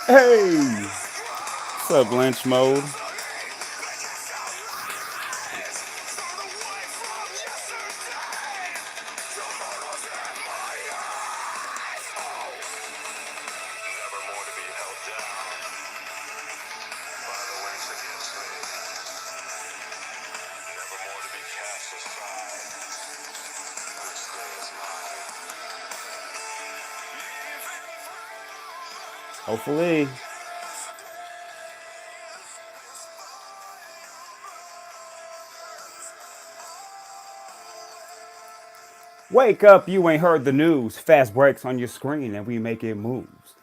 Hey, what's up, Lynch Mode? Hopefully. Wake up, you ain't heard the news. Fast breaks on your screen and we make it moves.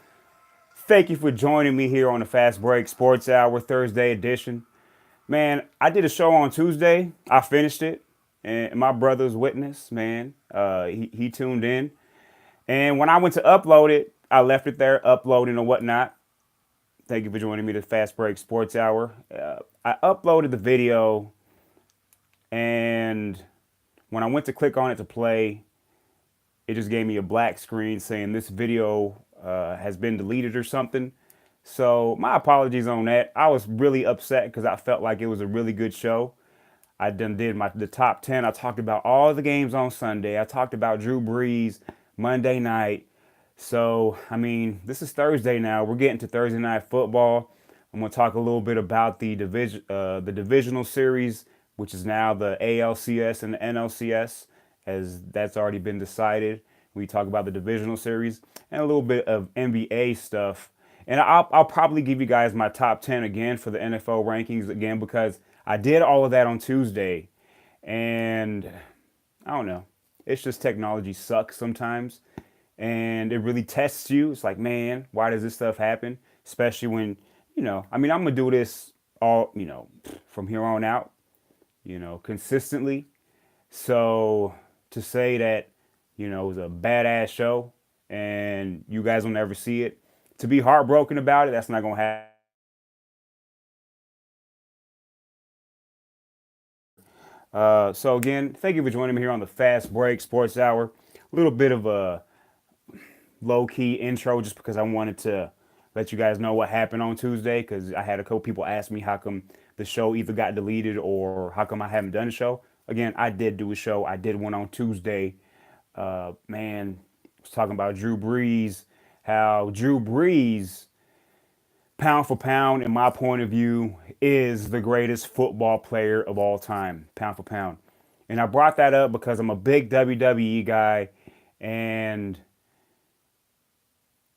Thank you for joining me here on the Fast Break Sports Hour Thursday edition. Man, I did a show on Tuesday. I finished it. And my brother's witness, man, he tuned in. And when I went to upload it, I left it there uploading or whatnot. Thank you for joining me to Fast Break Sports Hour. I uploaded the video, and when I went to click on it to play, it just gave me a black screen saying this video has been deleted or something. So my apologies on that. I was really upset because I felt like it was a really good show. I done did the top 10. I talked about all the games on Sunday. I talked about Drew Brees Monday night. So, I mean, this is Thursday now. We're getting to Thursday night football. I'm going to talk a little bit about the divisional series, which is now the ALCS and the NLCS, as that's already been decided. We talk about the divisional series and a little bit of NBA stuff. And I'll probably give you guys my top 10 again for the NFL rankings again because I did all of that on Tuesday. And I don't know. It's just technology sucks sometimes. And it really tests you. It's like, man, why does this stuff happen? Especially when, I mean, I'm going to do this all, from here on out, consistently. So to say that, it was a badass show and you guys will never see it, to be heartbroken about it, that's not going to happen. So again, thank you for joining me here on the Fast Break Sports Hour. A little bit of a low key intro just because I wanted to let you guys know what happened on Tuesday because I had a couple people ask me how come the show either got deleted or how come I haven't done a show. Again, I did do a show. I did one on Tuesday. Man, I was talking about Drew Brees, how Drew Brees, pound for pound, in my point of view, is the greatest football player of all time, pound for pound. And I brought that up because I'm a big WWE guy, and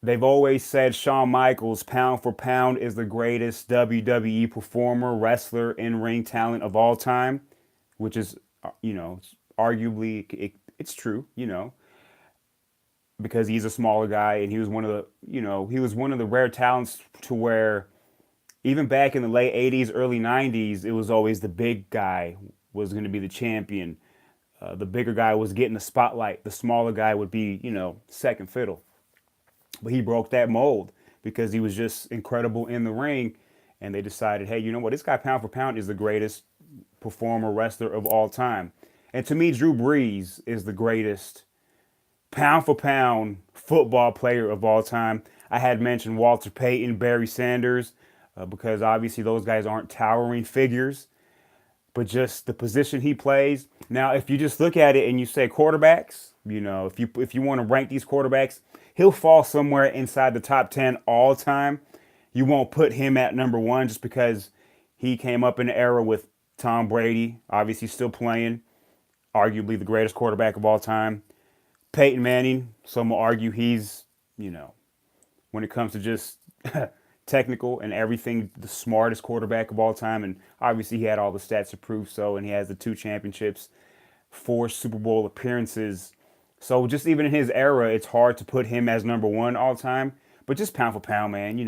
they've always said Shawn Michaels, pound for pound, is the greatest WWE performer, wrestler, in ring talent of all time, which is, arguably, it's true, because he's a smaller guy and he was one of the, he was one of the rare talents to where even back in the late 80s, early 90s, it was always the big guy was going to be the champion. The bigger guy was getting the spotlight. The smaller guy would be, second fiddle. But he broke that mold because he was just incredible in the ring. And they decided, hey, you know what? This guy, pound for pound, is the greatest performer, wrestler of all time. And to me, Drew Brees is the greatest pound for pound football player of all time. I had mentioned Walter Payton, Barry Sanders, because obviously those guys aren't towering figures, but just the position he plays. Now, if you just look at it and you say quarterbacks, if you want to rank these quarterbacks, he'll fall somewhere inside the top 10 all time. You won't put him at number one just because he came up in the era with Tom Brady, obviously still playing, arguably the greatest quarterback of all time. Peyton Manning, some will argue he's, when it comes to just technical and everything, the smartest quarterback of all time. And obviously, he had all the stats to prove so, and he has the two championships, four Super Bowl appearances. So just even in his era, it's hard to put him as number one all time. But just pound for pound, man,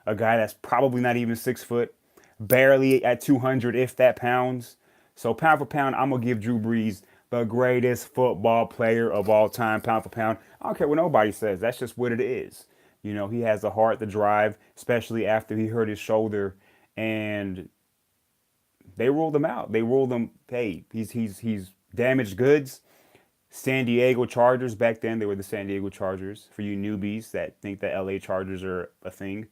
a guy that's probably not even 6 foot, barely at 200, if that pounds. So pound for pound, I'm gonna give Drew Brees the greatest football player of all time, pound for pound. I don't care what nobody says. That's just what it is. He has the heart, the drive, especially after he hurt his shoulder, and they ruled him out. They ruled him. Hey, he's damaged goods. San Diego Chargers back then, they were the San Diego Chargers. For you newbies that think the LA Chargers are a thing,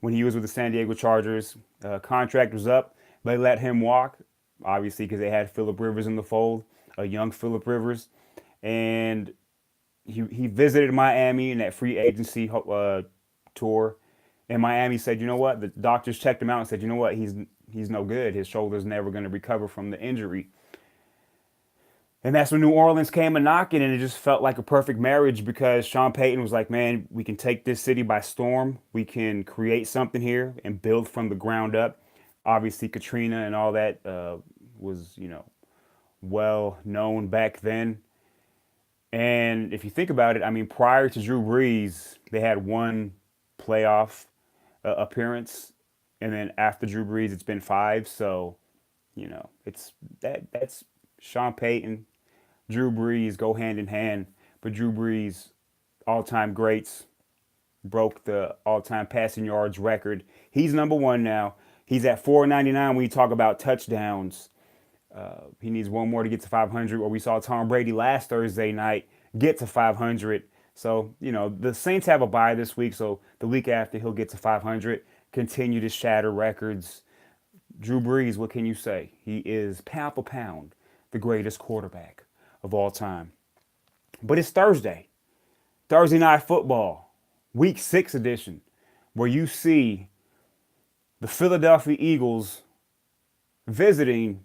when he was with the San Diego Chargers. Contract was up. They let him walk, obviously, because they had Phillip Rivers in the fold, a young Phillip Rivers. And he visited Miami in that free agency tour. And Miami said, you know what? The doctors checked him out and said, you know what? He's no good. His shoulder's never going to recover from the injury. And that's when New Orleans came a knocking, and it just felt like a perfect marriage because Sean Payton was like, man, we can take this city by storm. We can create something here and build from the ground up. Obviously, Katrina and all that was, well known back then. And if you think about it, I mean, prior to Drew Brees, they had one playoff appearance, and then after Drew Brees, it's been five. So, it's that's Sean Payton, Drew Brees go hand in hand. But Drew Brees, all-time greats, broke the all-time passing yards record. He's number one now. He's at 499 when you talk about touchdowns. He needs one more to get to 500. Or we saw Tom Brady last Thursday night get to 500. So, the Saints have a bye this week. So the week after, he'll get to 500, continue to shatter records. Drew Brees, what can you say? He is pound for pound the greatest quarterback of all time. But it's Thursday night football, week 6 edition, where you see the Philadelphia Eagles visiting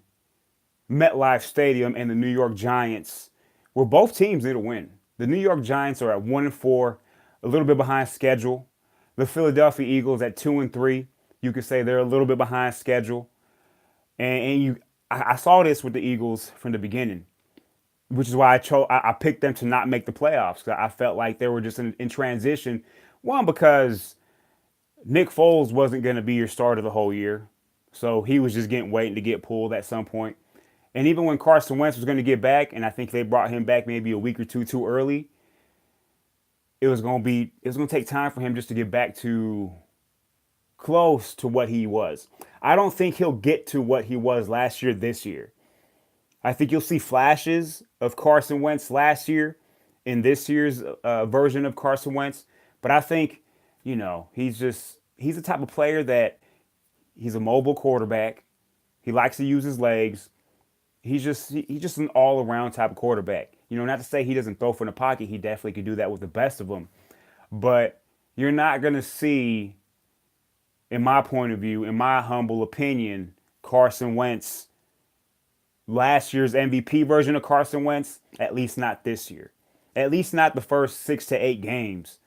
MetLife Stadium and the New York Giants, where both teams need a win. The New York Giants are at 1-4, a little bit behind schedule. The Philadelphia Eagles at 2-3. You could say they're a little bit behind schedule. I saw this with the Eagles from the beginning, which is why I picked them to not make the playoffs. I felt like they were just in transition. One, because Nick Foles wasn't going to be your starter the whole year, so he was just waiting to get pulled at some point. And even when Carson Wentz was going to get back, and I think they brought him back maybe a week or two too early, it was going to take time for him just to get back to close to what he was. I don't think he'll get to what he was last year this year. I think you'll see flashes of Carson Wentz last year in this year's version of Carson Wentz. But I think, he's the type of player that he's a mobile quarterback. He likes to use his legs. He's just an all-around type of quarterback. Not to say he doesn't throw from the pocket. He definitely could do that with the best of them. But you're not going to see, in my point of view, in my humble opinion, Carson Wentz, last year's MVP version of Carson Wentz, at least not this year. At least not the first 6 to 8 games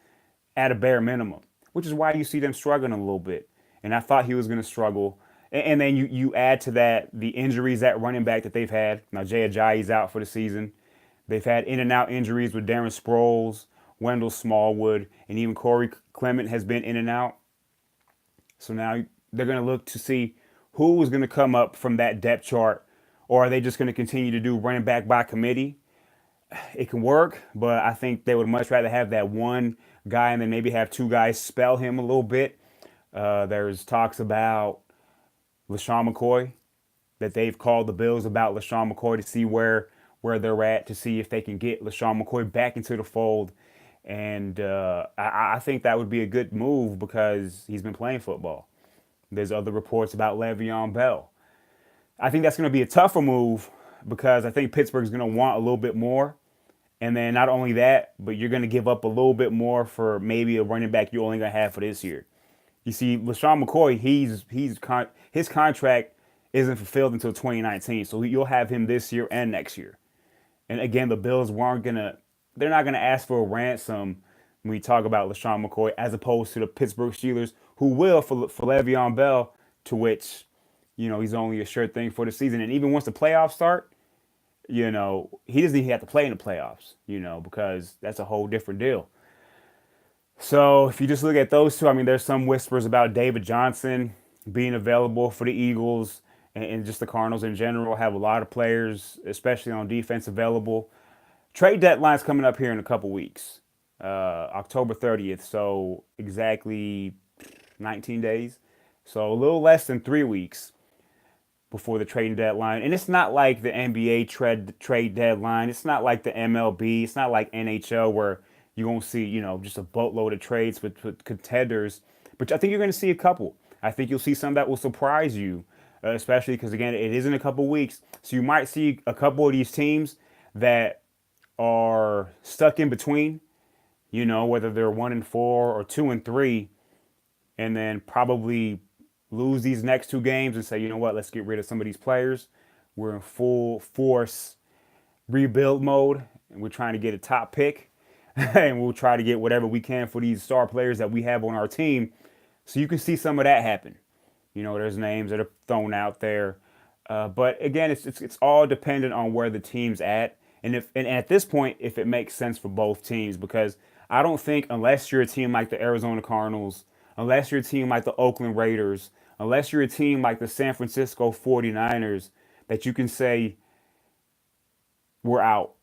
at a bare minimum, which is why you see them struggling a little bit. And I thought he was going to struggle. And then you add to that the injuries at running back that they've had. Now, Jay Ajayi's out for the season. They've had in and out injuries with Darren Sproles, Wendell Smallwood, and even Corey Clement has been in and out. So now they're going to look to see who is going to come up from that depth chart, or are they just going to continue to do running back by committee? It can work, but I think they would much rather have that one guy and then maybe have two guys spell him a little bit. There's talks about LaShawn McCoy, that they've called the Bills about LaShawn McCoy to see where they're at, to see if they can get LaShawn McCoy back into the fold. And I think that would be a good move because he's been playing football. There's other reports about Le'Veon Bell. I think that's going to be a tougher move because I think Pittsburgh's going to want a little bit more. And then not only that, but you're going to give up a little bit more for maybe a running back you're only going to have for this year. You see, LaShawn McCoy, his contract isn't fulfilled until 2019. So you'll have him this year and next year. And again, the Bills they're not going to ask for a ransom when we talk about LaShawn McCoy, as opposed to the Pittsburgh Steelers, who will for Le'Veon Bell, to which, he's only a sure thing for the season. And even once the playoffs start, he doesn't even have to play in the playoffs, because that's a whole different deal. So if you just look at those two, I mean, there's some whispers about David Johnson being available for the Eagles, and just the Cardinals in general have a lot of players, especially on defense, available. Trade deadline's coming up here in a couple weeks, October 30th, so exactly 19 days. So a little less than 3 weeks before the trading deadline. And it's not like the NBA trade deadline. It's not like the MLB. It's not like NHL where you're going to see, just a boatload of trades with contenders. But I think you're going to see a couple. I think you'll see some that will surprise you, especially because, again, it is in a couple weeks. So you might see a couple of these teams that are stuck in between, whether they're 1-4 or 2-3, and then probably lose these next two games and say, you know what, let's get rid of some of these players. We're in full force rebuild mode, and we're trying to get a top pick, and we'll try to get whatever we can for these star players that we have on our team. So you can see some of that happen. There's names that are thrown out there, but again, it's all dependent on where the team's at, and at this point, if it makes sense for both teams, because I don't think unless you're a team like the Arizona Cardinals, unless you're a team like the Oakland Raiders, unless you're a team like the San Francisco 49ers, that you can say we're out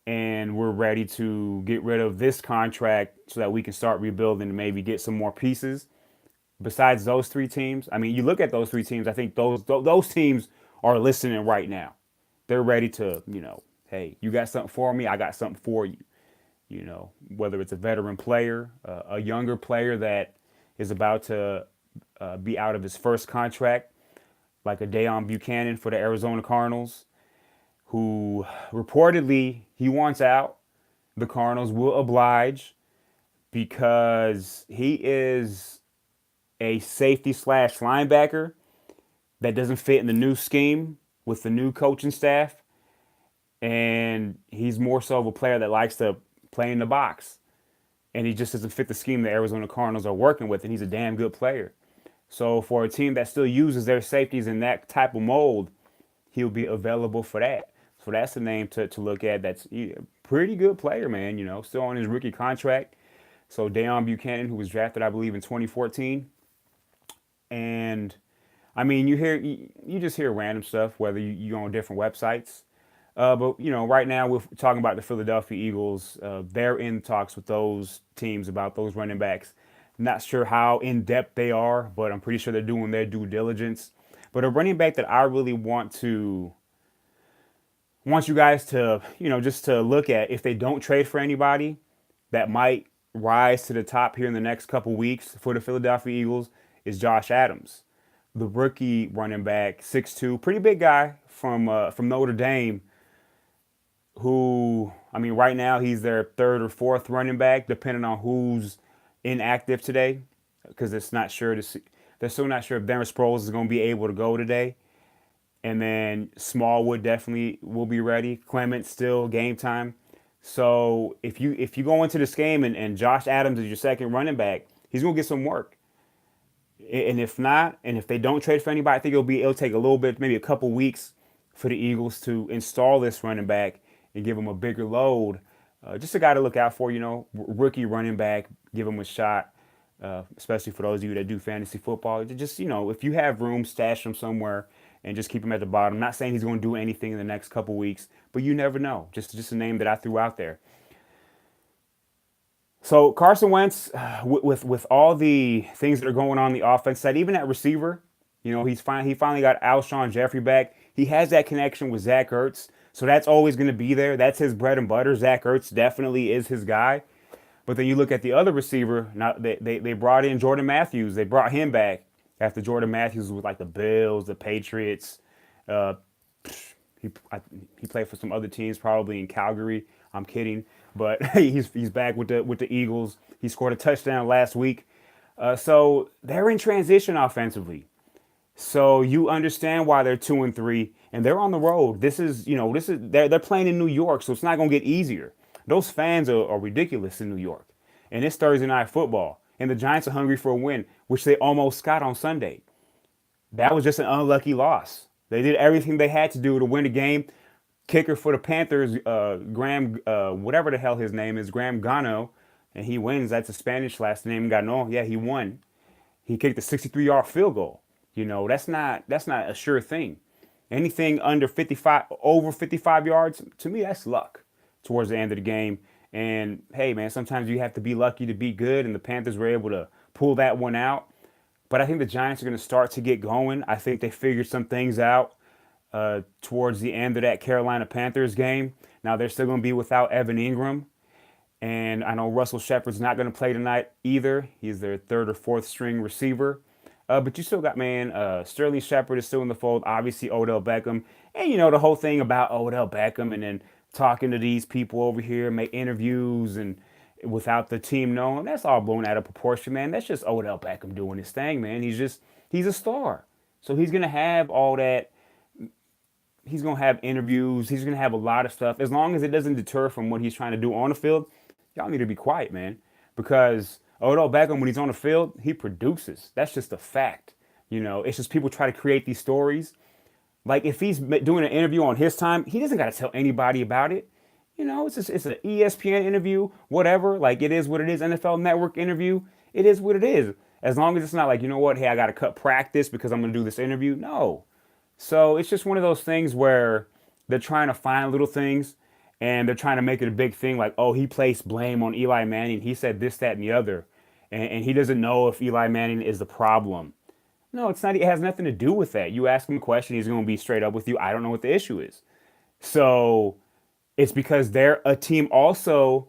and we're ready to get rid of this contract so that we can start rebuilding and maybe get some more pieces. Besides those three teams, I mean, you look at those three teams, I think those teams are listening right now. They're ready to, hey, you got something for me, I got something for you. Whether it's a veteran player, a younger player that is about to be out of his first contract, like a Deion Buchanan for the Arizona Cardinals, who reportedly he wants out. The Cardinals will oblige because he is a safety slash linebacker that doesn't fit in the new scheme with the new coaching staff. And he's more so of a player that likes to play in the box. And he just doesn't fit the scheme the Arizona Cardinals are working with. And he's a damn good player. So for a team that still uses their safeties in that type of mold, he'll be available for that. So that's a name to look at. That's a pretty good player, man, still on his rookie contract. So Deion Buchanan, who was drafted, I believe, in 2014. And I mean, you just hear random stuff, whether you go on different websites. But right now we're talking about the Philadelphia Eagles. They're in talks with those teams about those running backs. Not sure how in depth they are, but I'm pretty sure they're doing their due diligence. But a running back that I really want you guys to, just to look at, if they don't trade for anybody, that might rise to the top here in the next couple weeks for the Philadelphia Eagles, is Josh Adams, the rookie running back, 6'2", pretty big guy from Notre Dame, who, I mean, right now he's their third or fourth running back, depending on who's inactive today, because they're still not sure if Darren Sproles is going to be able to go today. And then Smallwood definitely will be ready. Clement still game time. So if you go into this game and Josh Adams is your second running back, he's going to get some work. And if not, and if they don't trade for anybody, I think it'll take a little bit, maybe a couple weeks for the Eagles to install this running back and give him a bigger load. Just a guy to look out for, rookie running back, give him a shot, especially for those of you that do fantasy football. Just, if you have room, stash him somewhere and just keep him at the bottom. I'm not saying he's going to do anything in the next couple weeks, but you never know. Just a name that I threw out there. So Carson Wentz, with all the things that are going on the offense side, even at receiver, he finally got Alshon Jeffrey back. He has that connection with Zach Ertz, so that's always going to be there. That's his bread and butter. Zach Ertz definitely is his guy. But then you look at the other receiver. Now they brought in Jordan Matthews. They brought him back after Jordan Matthews was with like the Bills, the Patriots. He played for some other teams, probably in Calgary. I'm kidding, but he's back with the Eagles. He scored a touchdown last week. So they're in transition offensively. So you understand why they're 2-3, and they're on the road. They're playing in New York, so it's not going to get easier. Those fans are ridiculous in New York, and it's Thursday night football, and the Giants are hungry for a win, which they almost got on Sunday. That was just an unlucky loss. They did everything they had to do to win the game. Kicker for the Panthers, Graham, whatever the hell his name is, Graham Gano, and he wins. That's a Spanish last name, Gano. Yeah, he won. He kicked a 63-yard field goal. That's not a sure thing. Anything under 55, over 55 yards, to me, that's luck towards the end of the game. And hey, man, sometimes you have to be lucky to be good, and the Panthers were able to pull that one out. But I think the Giants are going to start to get going. I think they figured some things out towards the end of that Carolina Panthers game. Now they're still going to be without Evan Ingram, And I know Russell Shepard's not going to play tonight either. He's their third or fourth string receiver. But you still got, man, Sterling Shepard is still in the fold. Obviously, Odell Beckham. And, the whole thing about Odell Beckham and then talking to these people over here, make interviews and without the team knowing, that's all blown out of proportion, man. That's just Odell Beckham doing his thing, man. He's a star. So he's going to have all that. He's going to have interviews. He's going to have a lot of stuff. As long as it doesn't deter from what he's trying to do on the field, y'all need to be quiet, man. Because Odell Beckham, when he's on the field, he produces. That's just a fact. It's just people try to create these stories. Like if he's doing an interview on his time, he doesn't got to tell anybody about it. It's an ESPN interview, whatever. Like it is what it is. NFL Network interview. It is what it is. As long as it's not like, hey, I got to cut practice because I'm going to do this interview. No. So it's just one of those things where they're trying to find little things and they're trying to make it a big thing like, oh, he placed blame on Eli Manning. He said this, that, and the other. And he doesn't know if Eli Manning is the problem. No, it's not. It has nothing to do with that. You ask him a question, he's going to be straight up with you. I don't know what the issue is. So it's because they're a team also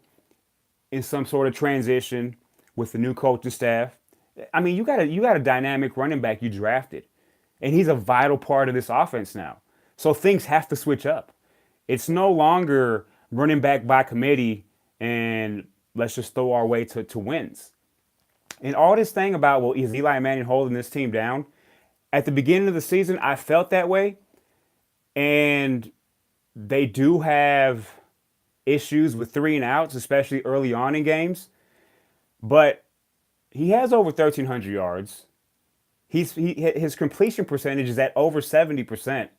in some sort of transition with the new coaching staff. I mean, you got a dynamic running back you drafted. And he's a vital part of this offense now. So things have to switch up. It's no longer running back by committee and let's just throw our way to wins. And all this thing about, well, is Eli Manning holding this team down? At the beginning of the season, I felt that way. And they do have issues with 3 and outs, especially early on in games. But he has over 1,300 yards. His completion percentage is at over 70%,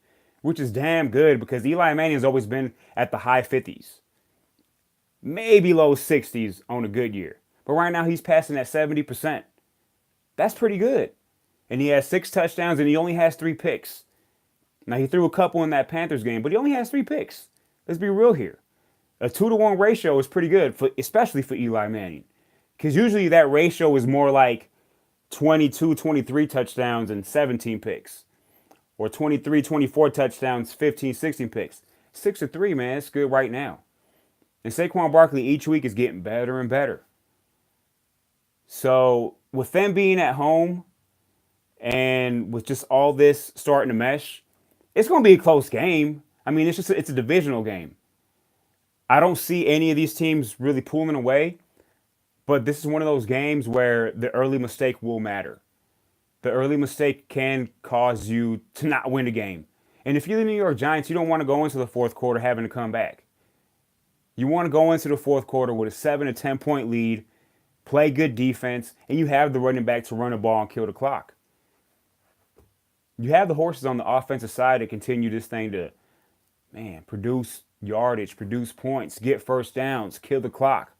which is damn good because Eli Manning has always been at the high 50s, maybe low 60s on a good year. But right now he's passing at 70%. That's pretty good. And he has 6 touchdowns and he only has 3 picks. Now he threw a couple in that Panthers game, but he only has 3 picks. Let's be real here. A 2-to-1 ratio is pretty good, especially for Eli Manning. Because usually that ratio is more like 22, 23 touchdowns and 17 picks. Or 23, 24 touchdowns, 15, 16 picks. 6-3, man, it's good right now. And Saquon Barkley each week is getting better and better. So with them being at home and with just all this starting to mesh, it's going to be a close game. I mean, it's a divisional game. I don't see any of these teams really pulling away. But this is one of those games where the early mistake will matter. The early mistake can cause you to not win the game. And if you're the New York Giants, you don't want to go into the fourth quarter having to come back. You want to go into the fourth quarter with a 7 to 10 point lead, play good defense, and you have the running back to run the ball and kill the clock. You have the horses on the offensive side to continue this thing to, man, produce yardage, produce points, get first downs, kill the clock.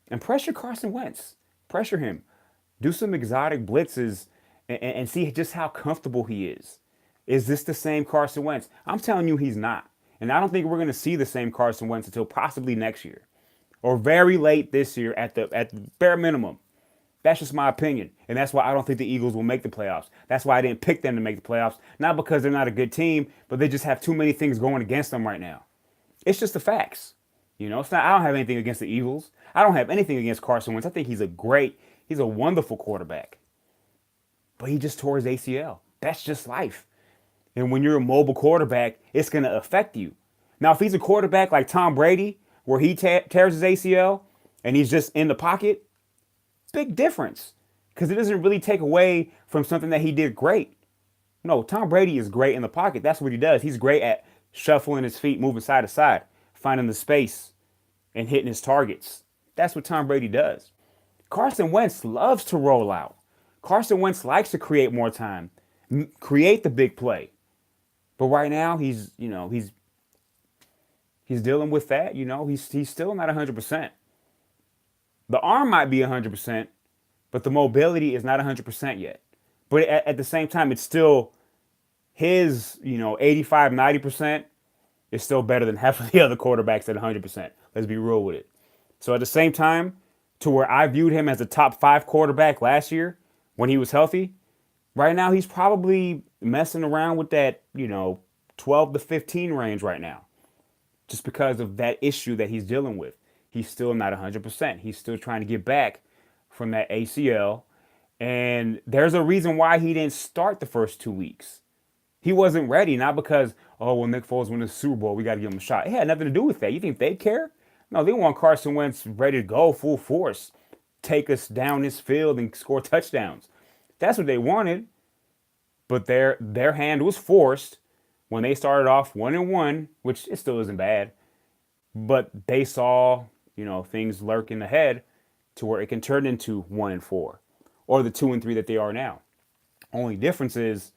And pressure Carson Wentz. Pressure him. Do some exotic blitzes and see just how comfortable he is. Is this the same Carson Wentz? I'm telling you he's not. And I don't think we're going to see the same Carson Wentz until possibly next year. Or very late this year at the bare minimum. That's just my opinion. And that's why I don't think the Eagles will make the playoffs. That's why I didn't pick them to make the playoffs. Not because they're not a good team, but they just have too many things going against them right now. It's just the facts. It's not. I don't have anything against the Eagles. I don't have anything against Carson Wentz. I think he's a wonderful quarterback. But he just tore his ACL. That's just life. And when you're a mobile quarterback, it's going to affect you. Now, if he's a quarterback like Tom Brady, where he tears his ACL and he's just in the pocket, big difference. Because it doesn't really take away from something that he did great. No, Tom Brady is great in the pocket. That's what he does. He's great at shuffling his feet, moving side to side, finding the space, and hitting his targets. That's what Tom Brady does. Carson Wentz loves to roll out. Carson Wentz likes to create more time, create the big play. But right now he's dealing with that. He's still not 100%. The arm might be 100%, but the mobility is not 100% yet. But at the same time, it's still his 85, 90% is still better than half of the other quarterbacks at 100%. Let's be real with it. So at the same time, to where I viewed him as a top 5 quarterback last year when he was healthy, right now he's probably messing around with that, 12 to 15 range right now. Just because of that issue that he's dealing with. He's still not 100%. He's still trying to get back from that ACL. And there's a reason why he didn't start the first 2 weeks. He wasn't ready, not because, oh, well, Nick Foles won the Super Bowl, we got to give him a shot. It had nothing to do with that. You think they care? No, they want Carson Wentz ready to go full force, take us down this field and score touchdowns. That's what they wanted. But their hand was forced when they started off 1-1, which it still isn't bad. But they saw, things lurking ahead to where it can turn into 1-4 or the 2-3 that they are now. Only difference is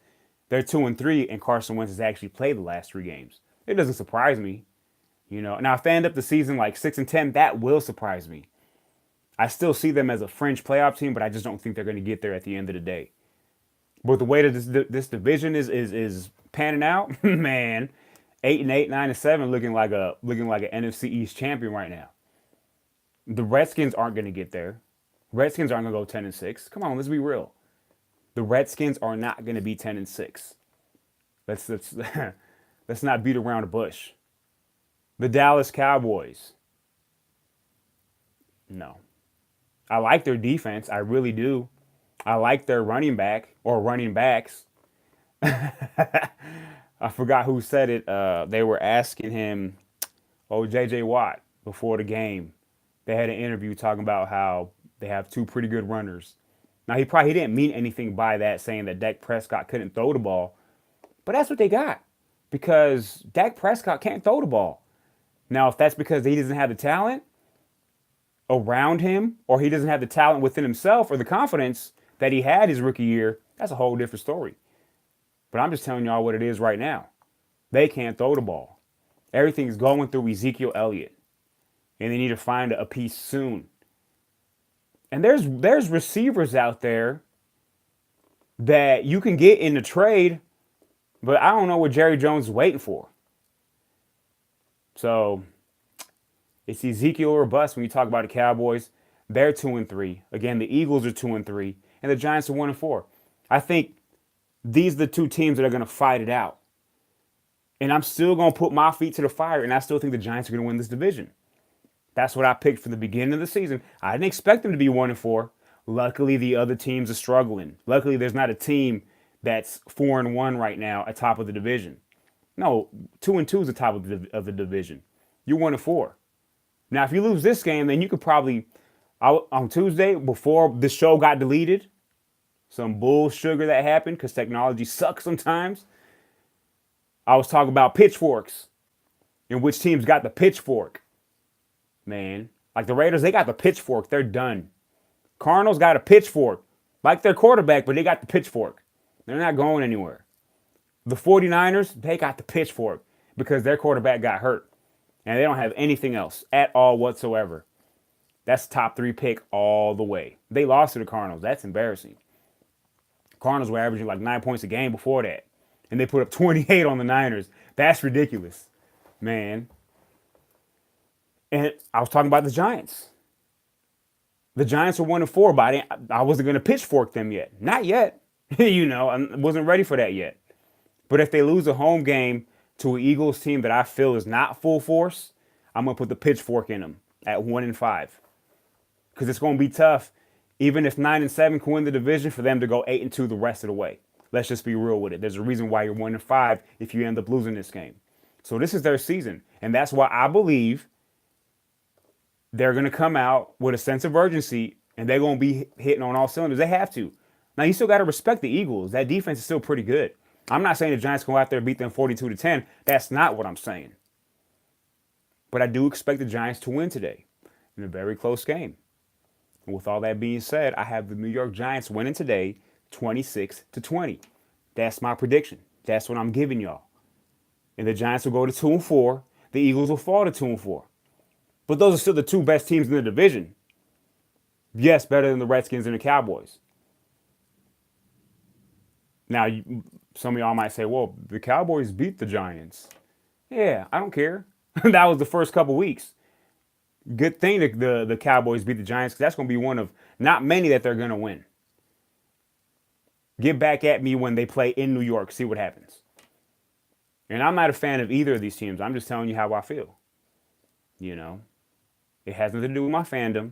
they're 2-3 and Carson Wentz has actually played the last 3 games. It doesn't surprise me. Now if they end up the season like 6-10, that will surprise me. I still see them as a fringe playoff team, but I just don't think they're going to get there at the end of the day. But the way that this division is panning out, man, 8-8, 9-7, looking like an NFC East champion right now. The Redskins aren't going to get there. Redskins aren't going to go 10-6. Come on, let's be real. The Redskins are not going to be 10-6. Let's not beat around the bush. The Dallas Cowboys. No. I like their defense. I really do. I like their running back or running backs. I forgot who said it. They were asking him, J.J. Watt, before the game. They had an interview talking about how they have 2 pretty good runners. Now, he didn't mean anything by that, saying that Dak Prescott couldn't throw the ball. But that's what they got, because Dak Prescott can't throw the ball. Now, if that's because he doesn't have the talent around him, or he doesn't have the talent within himself or the confidence that he had his rookie year, that's a whole different story. But I'm just telling y'all what it is right now. They can't throw the ball. Everything's going through Ezekiel Elliott. And they need to find a piece soon. And there's receivers out there that you can get in the trade, but I don't know what Jerry Jones is waiting for. So it's Ezekiel or bust when you talk about the Cowboys. They're 2-3. Again, the Eagles are 2-3, and the Giants are 1-4. I think these are the 2 teams that are going to fight it out. And I'm still going to put my feet to the fire, and I still think the Giants are going to win this division. That's what I picked for the beginning of the season. I didn't expect them to be 1-4. Luckily, the other teams are struggling. Luckily, there's not a team that's 4-1 right now atop of the division. No, 2-2 is the top of the division. You're 1-4. Now, if you lose this game, then you could probably, on Tuesday, before the show got deleted, some bull sugar that happened because technology sucks sometimes. I was talking about pitchforks and which teams got the pitchfork. Man, like the Raiders, they got the pitchfork. They're done. Cardinals got a pitchfork. Like their quarterback, but they got the pitchfork. They're not going anywhere. The 49ers, they got the pitchfork because their quarterback got hurt. And they don't have anything else at all whatsoever. That's top 3 pick all the way. They lost to the Cardinals. That's embarrassing. Cardinals were averaging like 9 points a game before that. And they put up 28 on the Niners. That's ridiculous, man. And I was talking about the Giants. The Giants are 1-4, but I wasn't going to pitchfork them yet. Not yet. I wasn't ready for that yet. But if they lose a home game to an Eagles team that I feel is not full force, I'm going to put the pitchfork in them at 1-5. Because it's going to be tough, even if 9-7 can win the division, for them to go 8-2 the rest of the way. Let's just be real with it. There's a reason why you're 1-5 if you end up losing this game. So this is their season. And that's why I believe they're going to come out with a sense of urgency, and they're going to be hitting on all cylinders. They have to. Now, you still got to respect the Eagles. That defense is still pretty good. I'm not saying the Giants go out there and beat them 42-10. That's not what I'm saying. But I do expect the Giants to win today in a very close game. And with all that being said, I have the New York Giants winning today 26-20. That's my prediction. That's what I'm giving y'all. And the Giants will go to 2-4. The Eagles will fall to 2-4. But those are still the 2 best teams in the division. Yes, better than the Redskins and the Cowboys. Now, some of y'all might say, well, the Cowboys beat the Giants. Yeah, I don't care. That was the first couple weeks. Good thing that the Cowboys beat the Giants, because that's going to be one of not many that they're going to win. Get back at me when they play in New York. See what happens. And I'm not a fan of either of these teams. I'm just telling you how I feel. It has nothing to do with my fandom.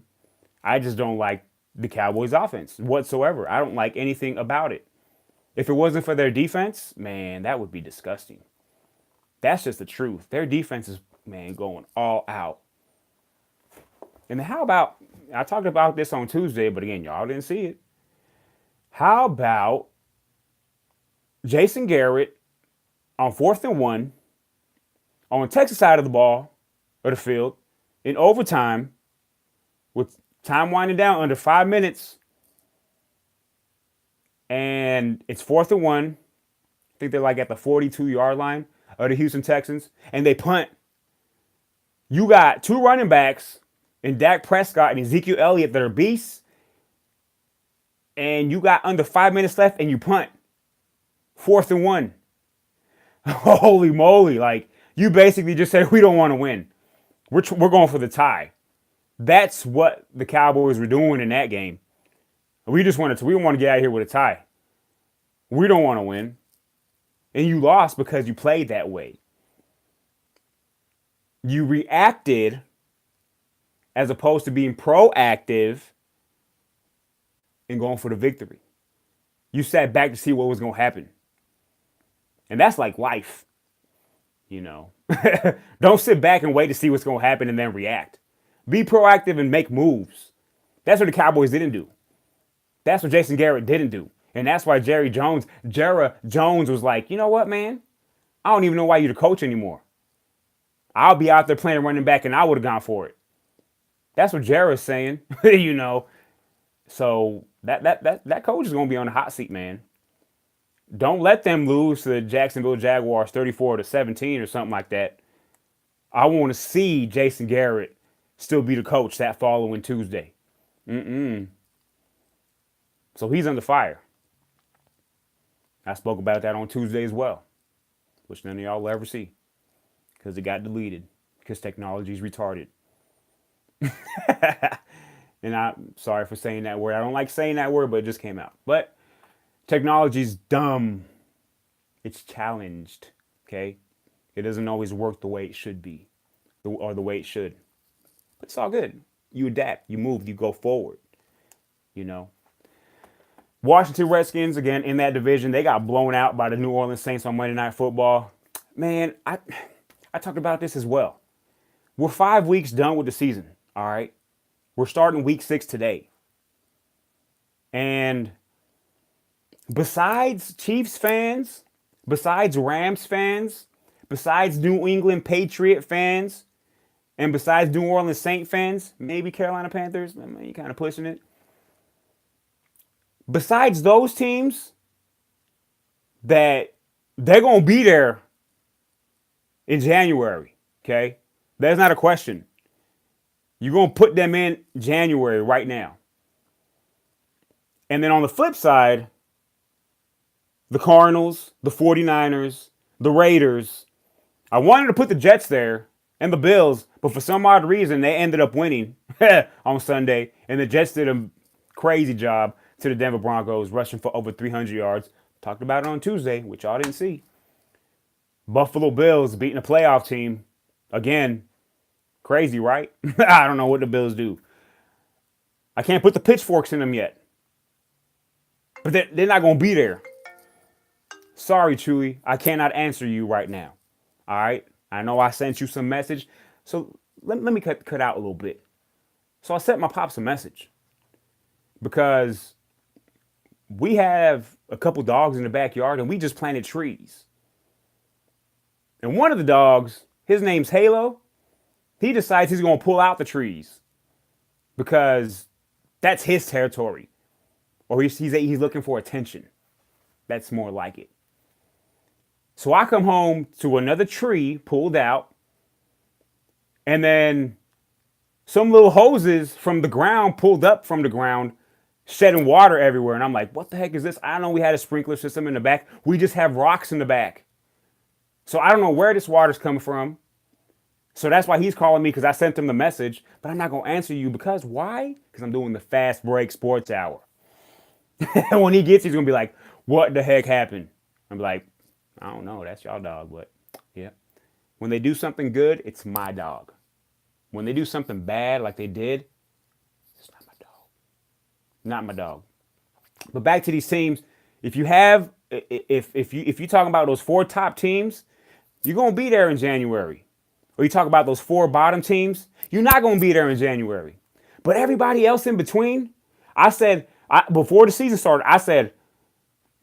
I just don't like the Cowboys offense whatsoever. I don't like anything about it. If it wasn't for their defense, man, that would be disgusting. That's just the truth. Their defense is, man, going all out. And then how about, I talked about this on Tuesday, but again, y'all didn't see it. How about Jason Garrett on 4th and 1 on the Texas side of the ball, or the field, in overtime, with time winding down under 5 minutes, and it's 4th and 1. I think they're like at the 42-yard line of the Houston Texans, and they punt. You got 2 running backs in Dak Prescott and Ezekiel Elliott that are beasts, and you got under 5 minutes left, and you punt. 4th and 1. Holy moly. Like, you basically just said, we don't want to win. We're going for the tie. That's what the Cowboys were doing in that game. We want to get out of here with a tie. We don't want to win. And you lost because you played that way. You reacted as opposed to being proactive and going for the victory. You sat back to see what was going to happen. And that's like life. You know, don't sit back and wait to see what's going to happen and then react. Be proactive and make moves. That's what the Cowboys didn't do. That's what Jason Garrett didn't do. And that's why Jerry Jones was like, you know what, man? I don't even know why you're the coach anymore. I'll be out there playing running back and I would have gone for it. That's what Jerry's saying, you know. So that coach is going to be on the hot seat, man. Don't let them lose to the Jacksonville Jaguars 34-17 or something like that. I want to see Jason Garrett still be the coach that following Tuesday. So he's under fire. I spoke about that on Tuesday as well, which none of y'all will ever see because it got deleted because technology is retarded. And I'm sorry for saying that word. I don't like saying that word, but it just came out. But technology's dumb. It's challenged, okay? It doesn't always work the way it should be or the way it should. But it's all good. You adapt, you move, you go forward, you know. Washington Redskins, again, in that division, they got blown out by the New Orleans Saints on Monday Night Football. Man, I talked about this as well. We're 5 weeks done with the season, all right? We're starting week 6 today. And besides Chiefs fans, besides Rams fans, besides New England Patriot fans, and besides New Orleans Saint fans, maybe Carolina Panthers, you're kind of pushing it. Besides those teams, that they're going to be there in January, okay? That's not a question. You're going to put them in January right now. And then on the flip side, the Cardinals, the 49ers, the Raiders. I wanted to put the Jets there and the Bills, but for some odd reason, they ended up winning on Sunday. And the Jets did a crazy job to the Denver Broncos, rushing for over 300 yards. Talked about it on Tuesday, which y'all didn't see. Buffalo Bills beating a playoff team. Again, crazy, right? I don't know what the Bills do. I can't put the pitchforks in them yet. But they're not going to be there. Sorry, Chewy. I cannot answer you right now. All right? I know I sent you some message. So let me cut out a little bit. So I sent my pops a message. Because we have a couple dogs in the backyard and we just planted trees. And one of the dogs, his name's Halo. He decides he's going to pull out the trees. Because that's his territory. Or he's looking for attention. That's more like it. So I come home to another tree pulled out. And then some little hoses from the ground pulled up from the ground, shedding water everywhere. And I'm like, what the heck is this? I don't know we had a sprinkler system in the back. We just have rocks in the back. So I don't know where this water's coming from. So that's why he's calling me, because I sent him the message. But I'm not going to answer you because why? Because I'm doing the Fast Break Sports Hour. And when he gets, he's going to be like, what the heck happened? I'm like, I don't know. That's y'all dog. But yeah, when they do something good, it's my dog. When they do something bad like they did, it's not my dog. Not my dog. But back to these teams, if you have if you talking about those four top teams, you're gonna be there in January. Or you talk about those four bottom teams, you're not gonna be there in January. But everybody else in between, before the season started, I said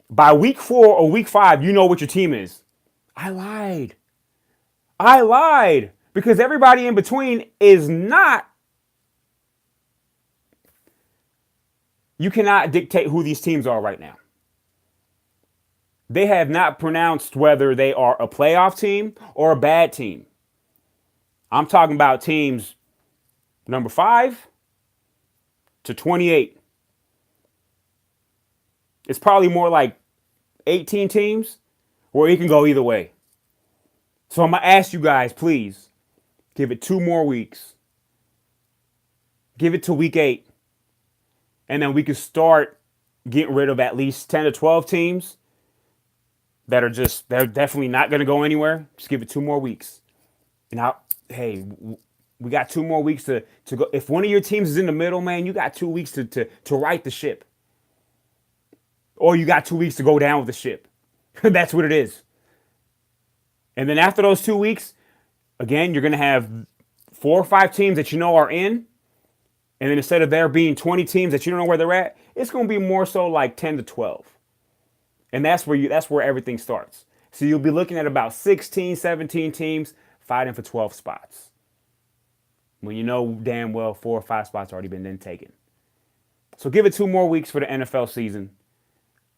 by week 4 or week 5, you know what your team is. I lied. I lied because everybody in between is not. You cannot dictate who these teams are right now. They have not pronounced whether they are a playoff team or a bad team. I'm talking about teams number 5 to 28. It's probably more like 18 teams where it can go either way. So I'm going to ask you guys, please, give it 2 more weeks. Give it to week 8. And then we can start getting rid of at least 10 to 12 teams that are they're definitely not going to go anywhere. Just give it 2 more weeks. And we got 2 more weeks to go. If one of your teams is in the middle, man, you got 2 weeks to right the ship. Or you got 2 weeks to go down with the ship. That's what it is. And then after those 2 weeks, again, you're going to have 4 or 5 teams that you know are in. And then instead of there being 20 teams that you don't know where they're at, it's going to be more so like 10 to 12. And that's where everything starts. So you'll be looking at about 16, 17 teams fighting for 12 spots. When you know damn well 4 or 5 spots already been then taken. So give it 2 more weeks for the NFL season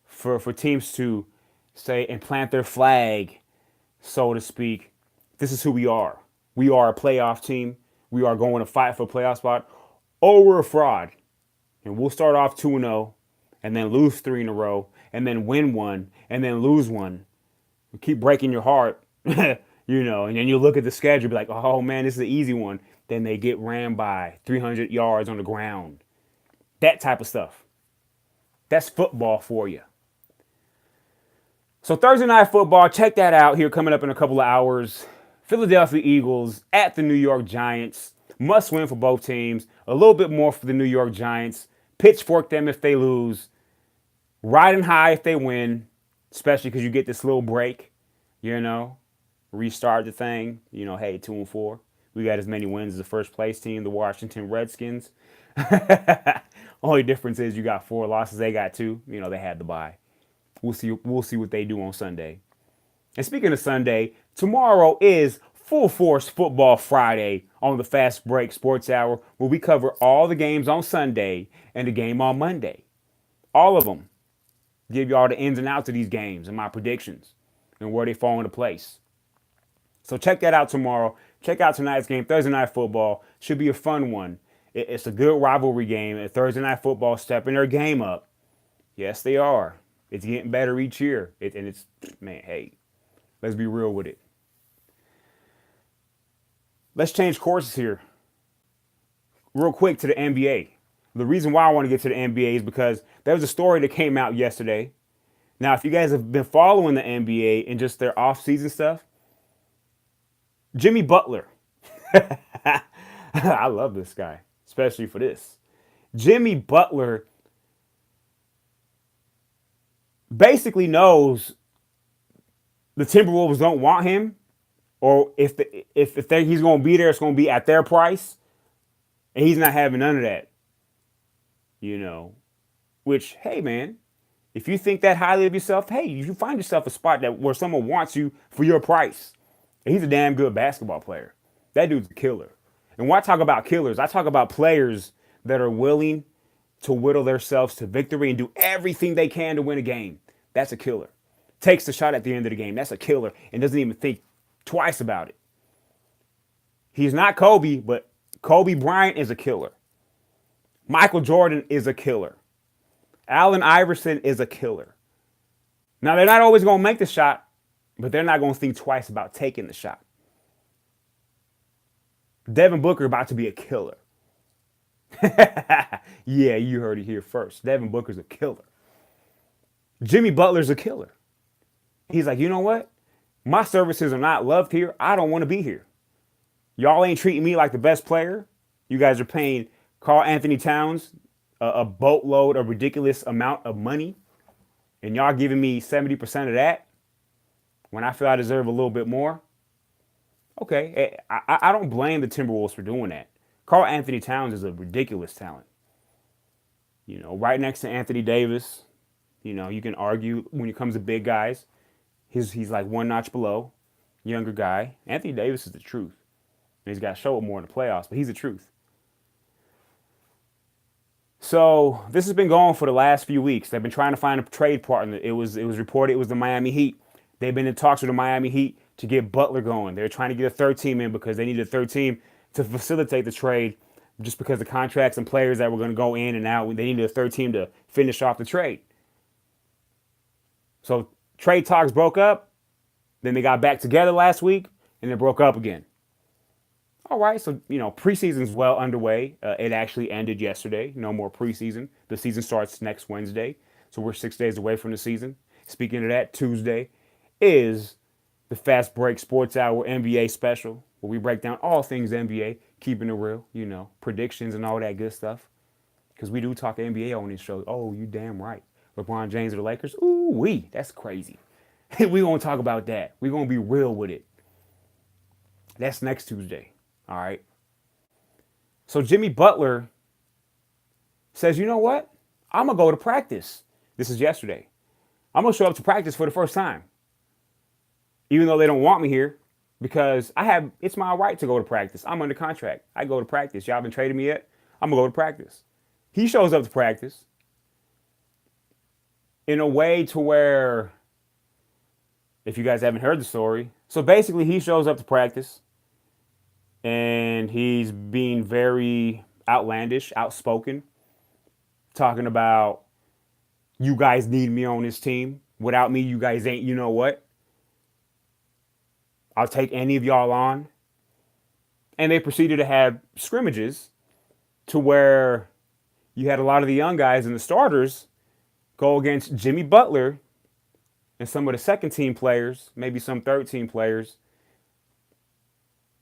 for teams to say and plant their flag, so to speak. This is who we are. We are a playoff team. We are going to fight for a playoff spot. Oh, we're a fraud. And we'll start off 2-0 and then lose 3 in a row and then win 1 and then lose 1. We keep breaking your heart, and then you look at the schedule, be like, oh man, this is an easy one. Then they get ran by 300 yards on the ground. That type of stuff. That's football for you. So Thursday Night Football, check that out here coming up in a couple of hours. Philadelphia Eagles at the New York Giants. Must win for both teams. A little bit more for the New York Giants. Pitchfork them if they lose. Riding high if they win. Especially because you get this little break. Restart the thing. Hey, 2-4. We got as many wins as the first place team, the Washington Redskins. Only difference is you got 4 losses. They got 2. They had the bye. We'll see what they do on Sunday. And speaking of Sunday, tomorrow is Full Force Football Friday on the Fast Break Sports Hour, where we cover all the games on Sunday and the game on Monday. All of them. Give y'all the ins and outs of these games and my predictions and where they fall into place. So check that out tomorrow. Check out tonight's game, Thursday Night Football. Should be a fun one. It's a good rivalry game. And Thursday Night Football stepping their game up. Yes, they are. It's getting better each year. Hey, let's be real with it. Let's change courses here real quick to the NBA. The reason why I want to get to the NBA is because there was a story that came out yesterday. Now, if you guys have been following the NBA and just their off-season stuff, Jimmy Butler. I love this guy, especially for this. Jimmy Butler basically knows the Timberwolves don't want him, or if he's going to be there, it's going to be at their price, and he's not having none of that. Which, hey man, if you think that highly of yourself, hey, you find yourself a spot where someone wants you for your price. And he's a damn good basketball player. That dude's a killer. And when I talk about killers, I talk about players that are willing to whittle themselves to victory and do everything they can to win a game. That's a killer. Takes the shot at the end of the game. That's a killer and doesn't even think twice about it. He's not Kobe, but Kobe Bryant is a killer. Michael Jordan is a killer. Allen Iverson is a killer. Now, they're not always going to make the shot, but they're not going to think twice about taking the shot. Devin Booker about to be a killer. Yeah, you heard it here first. Devin Booker's a killer. Jimmy Butler's a killer. He's like, you know what? My services are not loved here. I don't want to be here. Y'all ain't treating me like the best player. You guys are paying Carl Anthony Towns a boatload, a ridiculous amount of money, and y'all giving me 70% of that when I feel I deserve a little bit more. Okay, I don't blame the Timberwolves for doing that. Carl Anthony Towns is a ridiculous talent. Right next to Anthony Davis. You can argue when it comes to big guys, he's like one notch below, younger guy. Anthony Davis is the truth. And he's got to show it more in the playoffs, but he's the truth. So this has been going for the last few weeks. They've been trying to find a trade partner. It was reported it was the Miami Heat. They've been in talks with the Miami Heat to get Butler going. They're trying to get a third team in because they needed a third team to facilitate the trade, just because the contracts and players that were going to go in and out. They needed a third team to finish off the trade. So trade talks broke up. Then they got back together last week, and they broke up again. All right, so preseason's well underway. It actually ended yesterday. No more preseason. The season starts next Wednesday, so we're 6 days away from the season. Speaking of that, Tuesday is the Fast Break Sports Hour NBA special, where we break down all things NBA, keeping it real, predictions and all that good stuff. Because we do talk NBA on this show. Oh, you damn right. LeBron James of the Lakers. Ooh wee, that's crazy. We gonna talk about that. We gonna be real with it. That's next Tuesday. All right. So Jimmy Butler says, you know what? I'm going to go to practice. This is yesterday. I'm going to show up to practice for the first time. Even though they don't want me here, because it's my right to go to practice. I'm under contract. I go to practice. Y'all haven't traded me yet? I'm going to go to practice. He shows up to practice in a way to where, if you guys haven't heard the story, so basically he shows up to practice and he's being very outlandish, outspoken, talking about, you guys need me on this team. Without me, you guys ain't, you know what? I'll take any of y'all on. And they proceeded to have scrimmages to where you had a lot of the young guys and the starters go against Jimmy Butler and some of the second team players, maybe some third team players.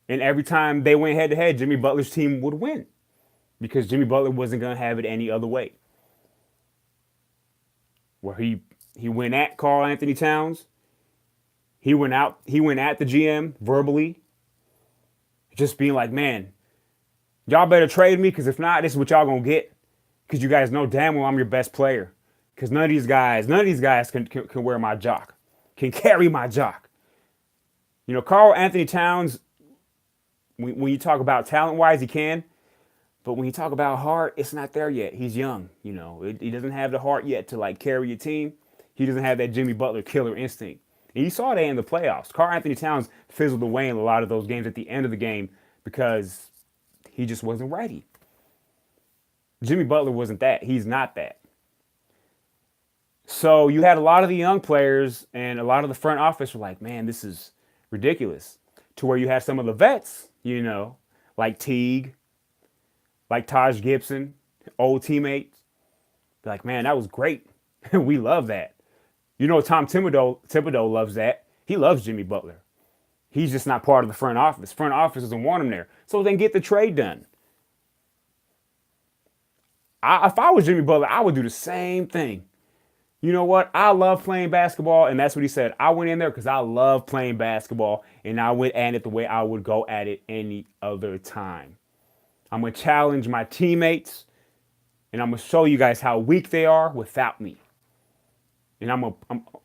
And every time they went head to head, Jimmy Butler's team would win because Jimmy Butler wasn't going to have it any other way. Where he went at Carl Anthony Towns. He went at the GM verbally, just being like, man, y'all better trade me, because if not, this is what y'all going to get, because you guys know damn well I'm your best player, because none of these guys can wear my jock, can carry my jock. Carl Anthony Towns, when you talk about talent-wise, he can. But when you talk about heart, it's not there yet. He's young, He doesn't have the heart yet to, carry a team. He doesn't have that Jimmy Butler killer instinct. And you saw that in the playoffs. Carl Anthony Towns fizzled away in a lot of those games at the end of the game because he just wasn't ready. Jimmy Butler wasn't that. He's not that. So you had a lot of the young players and a lot of the front office were like, man, this is ridiculous. To where you had some of the vets, like Teague, like Taj Gibson, old teammates. They're like, man, that was great. We love that. Tom Thibodeau loves that. He loves Jimmy Butler. He's just not part of the front office. Front office doesn't want him there. So then get the trade done. If I was Jimmy Butler, I would do the same thing. You know what? I love playing basketball, and that's what he said. I went in there because I love playing basketball, and I went at it the way I would go at it any other time. I'm going to challenge my teammates, and I'm going to show you guys how weak they are without me. And I'm going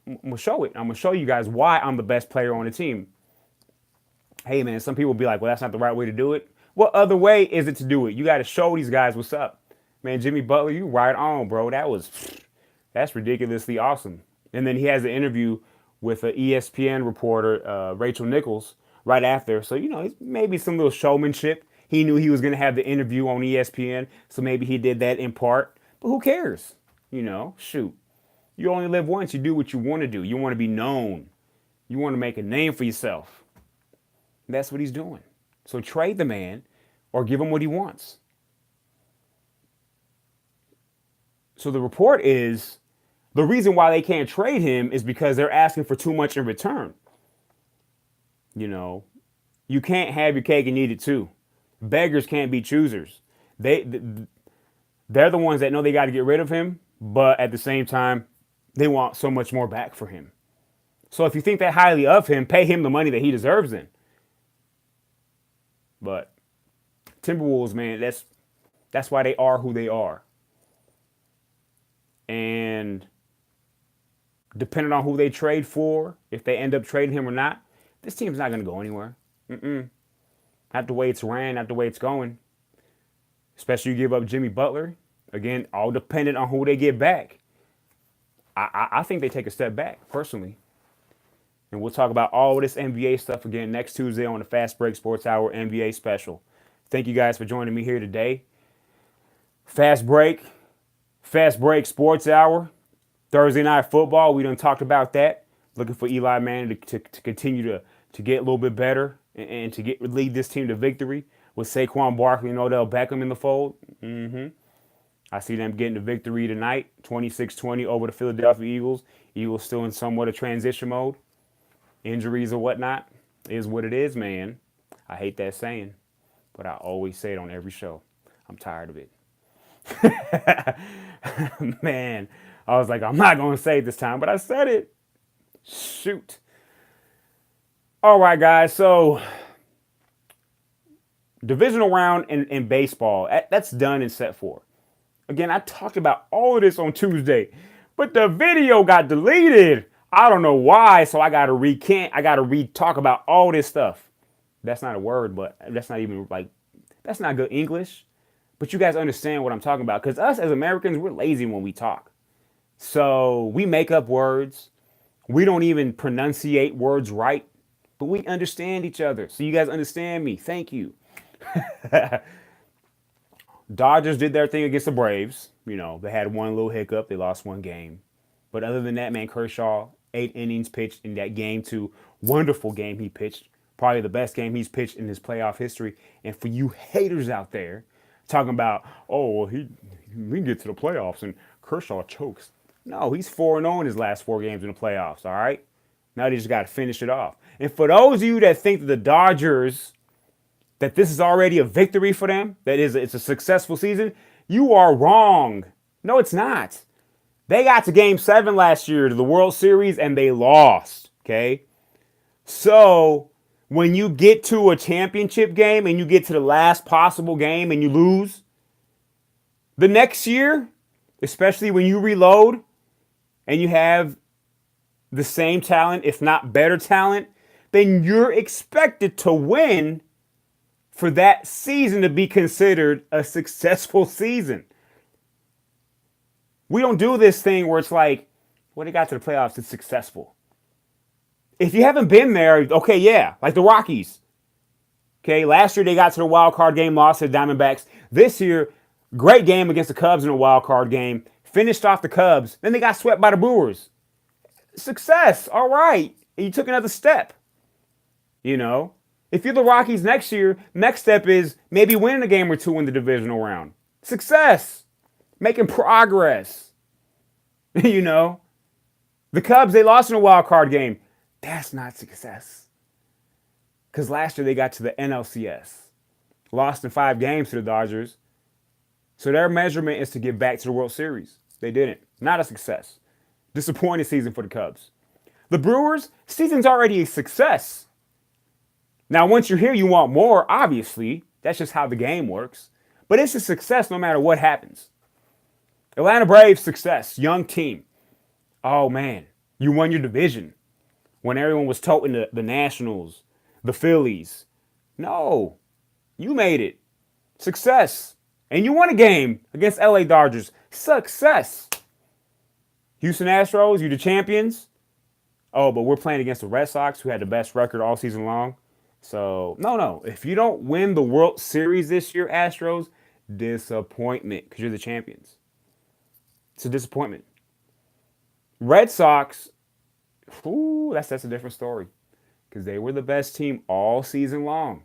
to show it. I'm going to show you guys why I'm the best player on the team. Hey, man, some people be like, well, that's not the right way to do it. What other way is it to do it? You got to show these guys what's up. Man, Jimmy Butler, you right on, bro. That's ridiculously awesome. And then he has an interview with an ESPN reporter, Rachel Nichols, right after. So, maybe some little showmanship. He knew he was going to have the interview on ESPN, so maybe he did that in part. But who cares? Shoot. You only live once. You do what you want to do. You want to be known. You want to make a name for yourself. And that's what he's doing. So trade the man or give him what he wants. So the report is, the reason why they can't trade him is because they're asking for too much in return. You can't have your cake and eat it too. Beggars can't be choosers. They they're the ones that know they got to get rid of him, but at the same time, they want so much more back for him. So if you think that highly of him, pay him the money that he deserves then. But Timberwolves, man, that's why they are who they are. And depending on who they trade for, if they end up trading him or not, this team's not going to go anywhere. Not the way it's ran, not the way it's going. Especially you give up Jimmy Butler. Again, all dependent on who they get back. I think they take a step back, personally. And we'll talk about all this NBA stuff again next Tuesday on the Fast Break Sports Hour NBA special. Thank you guys for joining me here today. Fast Break Sports Hour. Thursday Night Football, we done talked about that. Looking for Eli Manning to continue to get a little bit better and to lead this team to victory with Saquon Barkley and Odell Beckham in the fold. I see them getting the victory tonight, 26-20 over the Philadelphia Eagles. Eagles still in somewhat of transition mode. Injuries or whatnot is what it is, man. I hate that saying, but I always say it on every show. I'm tired of it. Man, I was like, I'm not going to say it this time, but I said it. Shoot. All right, guys. So, divisional round in baseball, that's done and set for. Again, I talked about all of this on Tuesday, but the video got deleted. I don't know why, so I got to recant. I got to re-talk about all this stuff. That's not a word, but that's not even that's not good English. But you guys understand what I'm talking about, because us as Americans, we're lazy when we talk. So we make up words. We don't even pronunciate words right, but we understand each other. So you guys understand me. Thank you. Dodgers did their thing against the Braves. You know, they had one little hiccup. They lost one game. But other than that, man, Kershaw, 8 innings pitched in that game two. Wonderful game he pitched. Probably the best game he's pitched in his playoff history. And for you haters out there talking about, oh, well, we can get to the playoffs and Kershaw chokes. No, he's 4-0 in his last 4 games in the playoffs, all right? Now they just got to finish it off. And for those of you that think that the Dodgers, that this is already a victory for them, it's a successful season, you are wrong. No, it's not. They got to Game 7 last year to the World Series, and they lost, okay? So when you get to a championship game and you get to the last possible game and you lose, the next year, especially when you reload and you have the same talent, if not better talent, then you're expected to win for that season to be considered a successful season. We don't do this thing where it's like, when they got to the playoffs, it's successful. If you haven't been there, okay, yeah, like the Rockies. Okay, last year they got to the wild card game, lost to the Diamondbacks. This year, great game against the Cubs in a wild card game. Finished off the Cubs. Then they got swept by the Brewers. Success, all right. You took another step. You know, if you're the Rockies next year, next step is maybe winning a game or two in the divisional round. Success. Making progress. You know, the Cubs, they lost in a wild card game. That's not success. Because last year they got to the NLCS. Lost in 5 games to the Dodgers. So their measurement is to get back to the World Series. They didn't. Not a success. Disappointing season for the Cubs. The Brewers, season's already a success. Now, once you're here, you want more, obviously. That's just how the game works. But it's a success no matter what happens. Atlanta Braves, success. Young team. Oh, man. You won your division. When everyone was toting the Nationals, the Phillies. No. You made it. Success. And you won a game against LA Dodgers. Success. Houston Astros, you the champions. Oh, but we're playing against the Red Sox, who had the best record all season long. So, no. If you don't win the World Series this year, Astros, disappointment, because you're the champions. It's a disappointment. Red Sox, that's a different story. Because they were the best team all season long.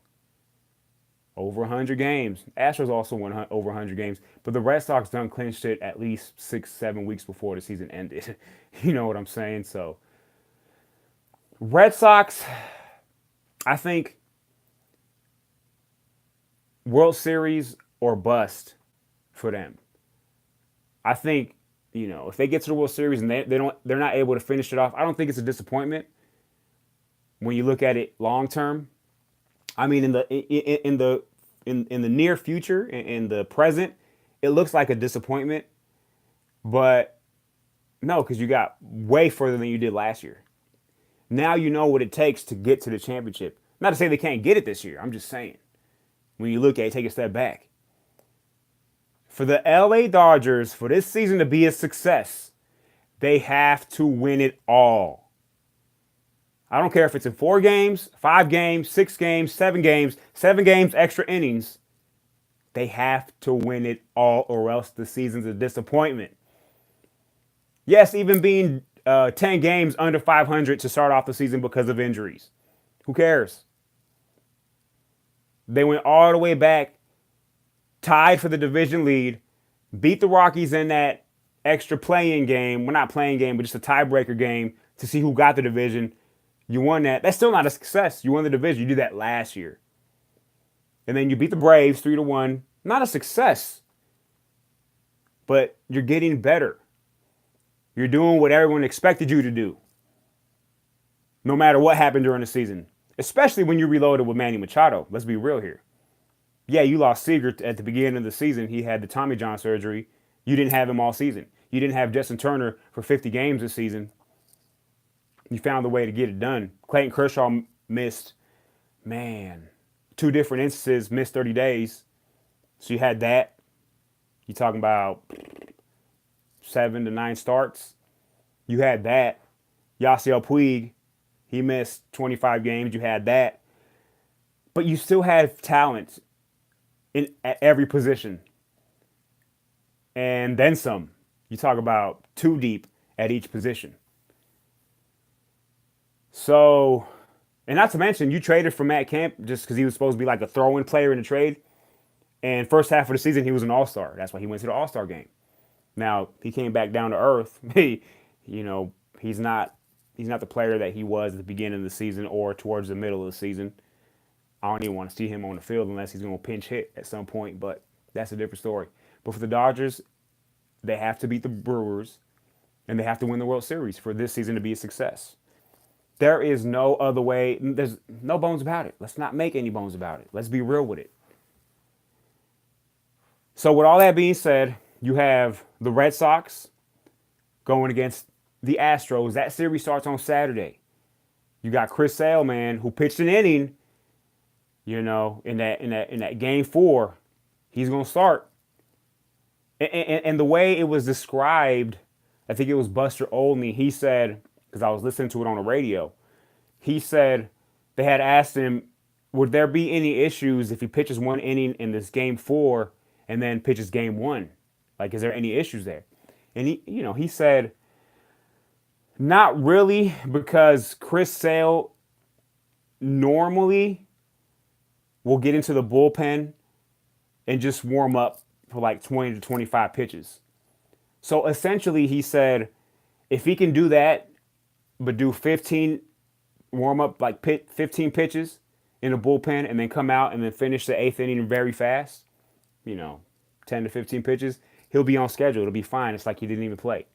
Over 100 games. Astros also won over 100 games. But the Red Sox done clinched it at least 6-7 weeks before the season ended. You know what I'm saying? So, Red Sox, I think World Series or bust for them. I think, if they get to the World Series and they're not able to finish it off, I don't think it's a disappointment when you look at it long term. I mean, in the near future, in the present, it looks like a disappointment, but no, because you got way further than you did last year. Now you know what it takes to get to the championship. Not to say they can't get it this year. I'm just saying, when you look at it, take a step back. For the LA Dodgers, for this season to be a success, they have to win it all. I don't care if it's in 4 games, 5 games, 6 games, 7 games, extra innings. They have to win it all, or else the season's a disappointment. Yes, even being 10 games under 500 to start off the season because of injuries. Who cares? They went all the way back, tied for the division lead, beat the Rockies in that extra play-in game. Well, not playing game, but just a tiebreaker game to see who got the division. You won that. That's still not a success. You won the division. You did that last year. And then you beat the Braves 3-1. Not a success. But you're getting better. You're doing what everyone expected you to do. No matter what happened during the season. Especially when you reloaded with Manny Machado. Let's be real here. Yeah, you lost Seager at the beginning of the season. He had the Tommy John surgery. You didn't have him all season. You didn't have Justin Turner for 50 games this season. You found a way to get it done. Clayton Kershaw missed, 2 different instances, missed 30 days. So you had that. You're talking about 7 to 9 starts. You had that. Yasiel Puig, he missed 25 games. You had that. But you still have talent at every position. And then some. You talk about 2 deep at each position. So, and not to mention, you traded for Matt Kemp just because he was supposed to be like a throw-in player in the trade. And first half of the season, he was an all-star. That's why he went to the all-star game. Now, he came back down to earth. He's not the player that he was at the beginning of the season or towards the middle of the season. I don't even want to see him on the field unless he's going to pinch hit at some point, but that's a different story. But for the Dodgers, they have to beat the Brewers, and they have to win the World Series for this season to be a success. There is no other way. There's no bones about it. Let's not make any bones about it. Let's be real with it. So with all that being said, you have the Red Sox going against the Astros. That series starts on Saturday. You got Chris Sale, man, who pitched an inning, in that game 4. He's going to start. And the way it was described, I think it was Buster Olney, he said, because I was listening to it on the radio, he said they had asked him, would there be any issues if he pitches 1 inning in this game 4 and then pitches game 1? Like, is there any issues there? And he said, not really, because Chris Sale normally will get into the bullpen and just warm up for like 20 to 25 pitches. So essentially, he said, if he can do that, but do 15 warm up, like 15 pitches in a bullpen, and then come out and then finish the 8th inning very fast, 10 to 15 pitches, he'll be on schedule. It'll be fine. It's like he didn't even play.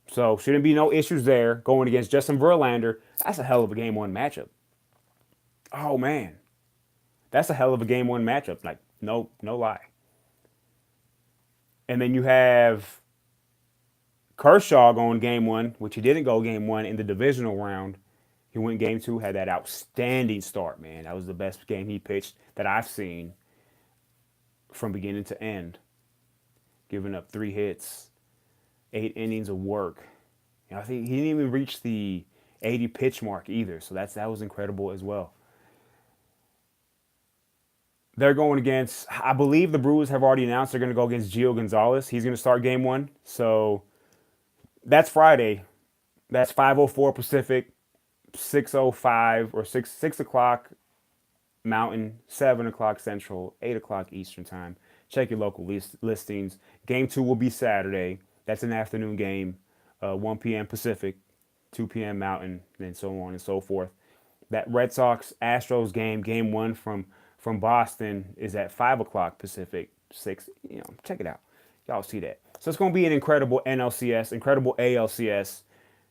So shouldn't be no issues there going against Justin Verlander. That's a hell of a game 1 matchup. Oh, man. That's a hell of a game 1 matchup. Like, no lie. And then you have Kershaw going game 1, which he didn't go game 1 in the divisional round. He went game 2, had that outstanding start, man. That was the best game he pitched that I've seen from beginning to end. Giving up 3 hits, 8 innings of work. I think he didn't even reach the 80 pitch mark either. So that was incredible as well. They're going against, I believe the Brewers have already announced they're going to go against Gio Gonzalez. He's going to start game 1. So that's Friday. That's 5:04 Pacific, 6:05 or 6 o'clock Mountain, 7 o'clock Central, 8 o'clock Eastern time. Check your local listings. Game 2 will be Saturday. That's an afternoon game, 1 p.m. Pacific, 2 p.m. Mountain, and so on and so forth. That Red Sox-Astros game 1 from from Boston is at 5 o'clock Pacific, 6. Check it out. Y'all see that. So it's going to be an incredible NLCS, incredible ALCS.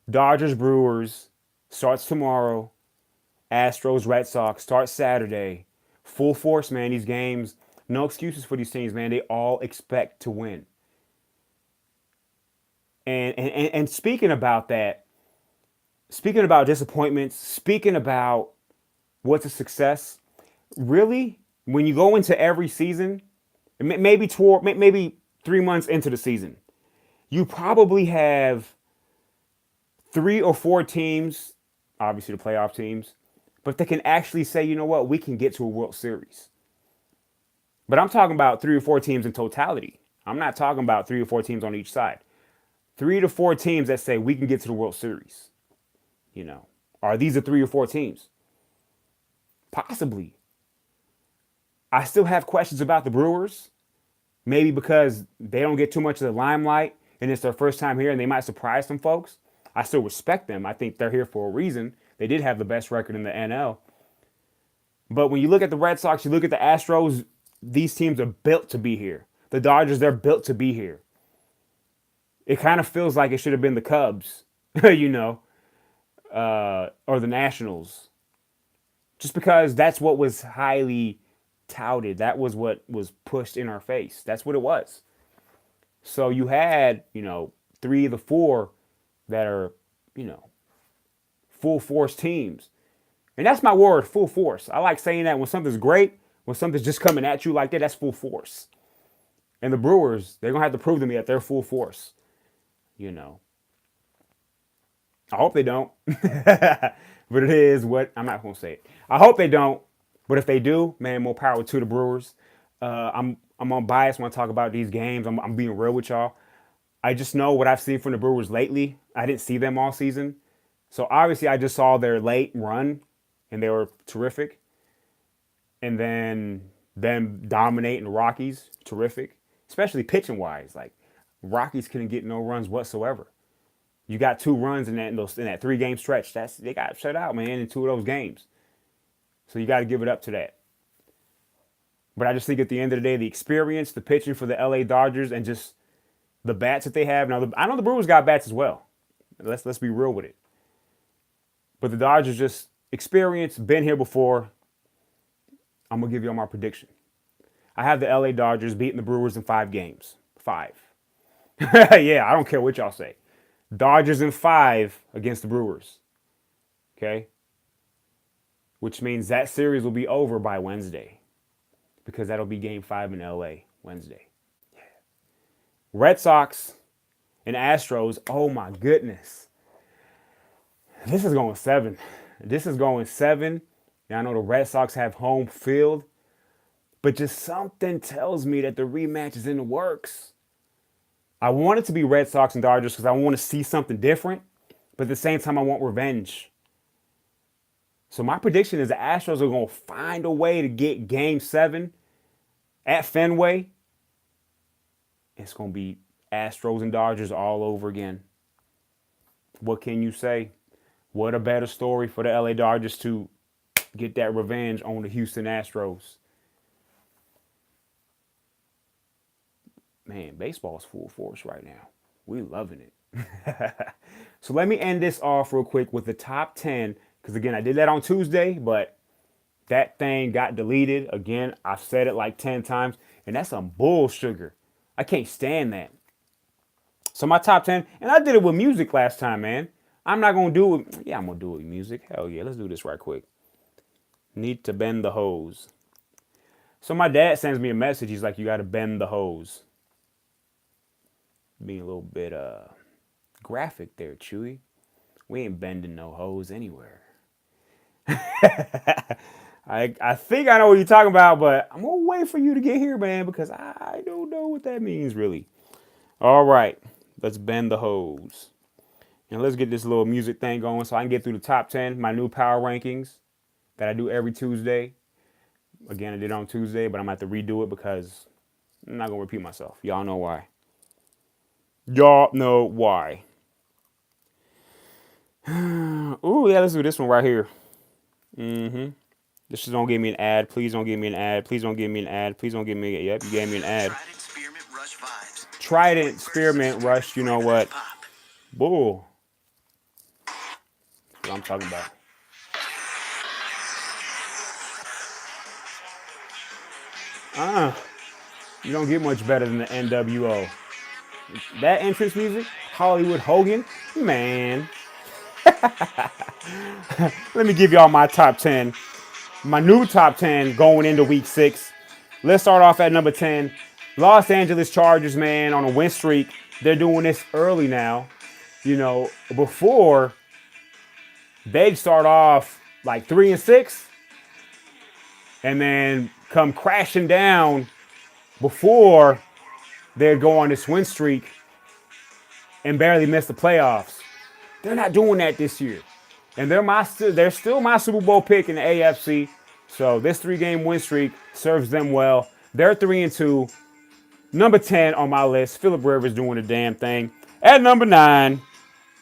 Dodgers Brewers starts tomorrow. Astros Red Sox starts Saturday. Full force, man. These games, no excuses for these teams, man. They all expect to win. And speaking about that, speaking about disappointments, speaking about what's a success, really, when you go into every season, maybe 3 months into the season, you probably have 3 or 4 teams, obviously the playoff teams, but they can actually say, you know what, we can get to a World Series. But I'm talking about 3 or 4 teams in totality. I'm not talking about 3 or 4 teams on each side. 3 to 4 teams that say we can get to the World Series. Are these the 3 or 4 teams? Possibly. I still have questions about the Brewers. Maybe because they don't get too much of the limelight and it's their first time here and they might surprise some folks. I still respect them. I think they're here for a reason. They did have the best record in the NL. But when you look at the Red Sox, you look at the Astros, these teams are built to be here. The Dodgers, they're built to be here. It kind of feels like it should have been the Cubs, or the Nationals. Just because that's what was highly touted. That was what was pushed in our face. That's what it was. So you had, 3 of the 4 that are, full force teams. And that's my word, full force. I like saying that when something's great, when something's just coming at you like that, that's full force. And the Brewers, they're going to have to prove to me that they're full force. I hope they don't. But it is what, I'm not going to say it. I hope they don't. But if they do, man, more power to the Brewers. I'm unbiased when I talk about these games. I'm being real with y'all. I just know what I've seen from the Brewers lately. I didn't see them all season. So obviously I just saw their late run and they were terrific. And then them dominating the Rockies, terrific. Especially pitching wise. Like Rockies couldn't get no runs whatsoever. You got 2 runs in that 3-game stretch. They got shut out, man, in 2 of those games. So you got to give it up to that. But I just think at the end of the day, the experience, the pitching for the LA Dodgers, and just the bats that they have. Now, I know the Brewers got bats as well. Let's be real with it. But the Dodgers just experience, been here before. I'm going to give you all my prediction. I have the LA Dodgers beating the Brewers in 5 games. 5. Yeah, I don't care what y'all say. Dodgers in 5 against the Brewers. Okay? Which means that series will be over by Wednesday. Because that'll be game 5 in LA Wednesday. Yeah. Red Sox and Astros. Oh my goodness. This is going 7. This is going 7. And I know the Red Sox have home field. But just something tells me that the rematch is in the works. I want it to be Red Sox and Dodgers because I want to see something different. But at the same time, I want revenge. So my prediction is the Astros are going to find a way to get game 7 at Fenway. It's going to be Astros and Dodgers all over again. What can you say? What a better story for the LA Dodgers to get that revenge on the Houston Astros. Man, baseball's full force right now. We loving it. So let me end this off real quick with the top 10. Because, again, I did that on Tuesday, but that thing got deleted. Again, I've said it like 10 times. And that's some bull sugar. I can't stand that. So my top 10, and I did it with music last time, man. I'm not going to do it. Yeah, I'm going to do it with music. Hell yeah, let's do this right quick. Need to bend the hose. So my dad sends me a message. He's like, you got to bend the hose. Being a little bit graphic there, Chewy. We ain't bending no hose anywhere. I think I know what you're talking about, but I'm going to wait for you to get here, man, because I don't know what that means, really. All right, let's bend the hose. And let's get this little music thing going so I can get through the top 10, my new power rankings that I do every Tuesday. Again, I did it on Tuesday, but I'm going to have to redo it because I'm not going to repeat myself. Y'all know why. Y'all know why. Ooh, yeah, let's do this one right here. This just don't give me an ad. Please don't give me an ad. Please don't give me an ad. Please don't give me. Yep, you gave me an ad. Trident Spearmint Rush. You know what? Bull. That's what I'm talking about. You don't get much better than the NWO. That entrance music, Hollywood Hogan, man. Let me give y'all my top 10. My new top 10 going into week 6. Let's start off at number 10. Los Angeles Chargers, man, on a win streak. They're doing this early now. You know, before they'd start off like 3-6 and then come crashing down before they'd go on this win streak and barely miss the playoffs. They're not doing that this year. And they're still my Super Bowl pick in the AFC. So this 3-game win streak serves them well. They're 3-2. Number 10 on my list, Phillip Rivers doing the damn thing. At number 9,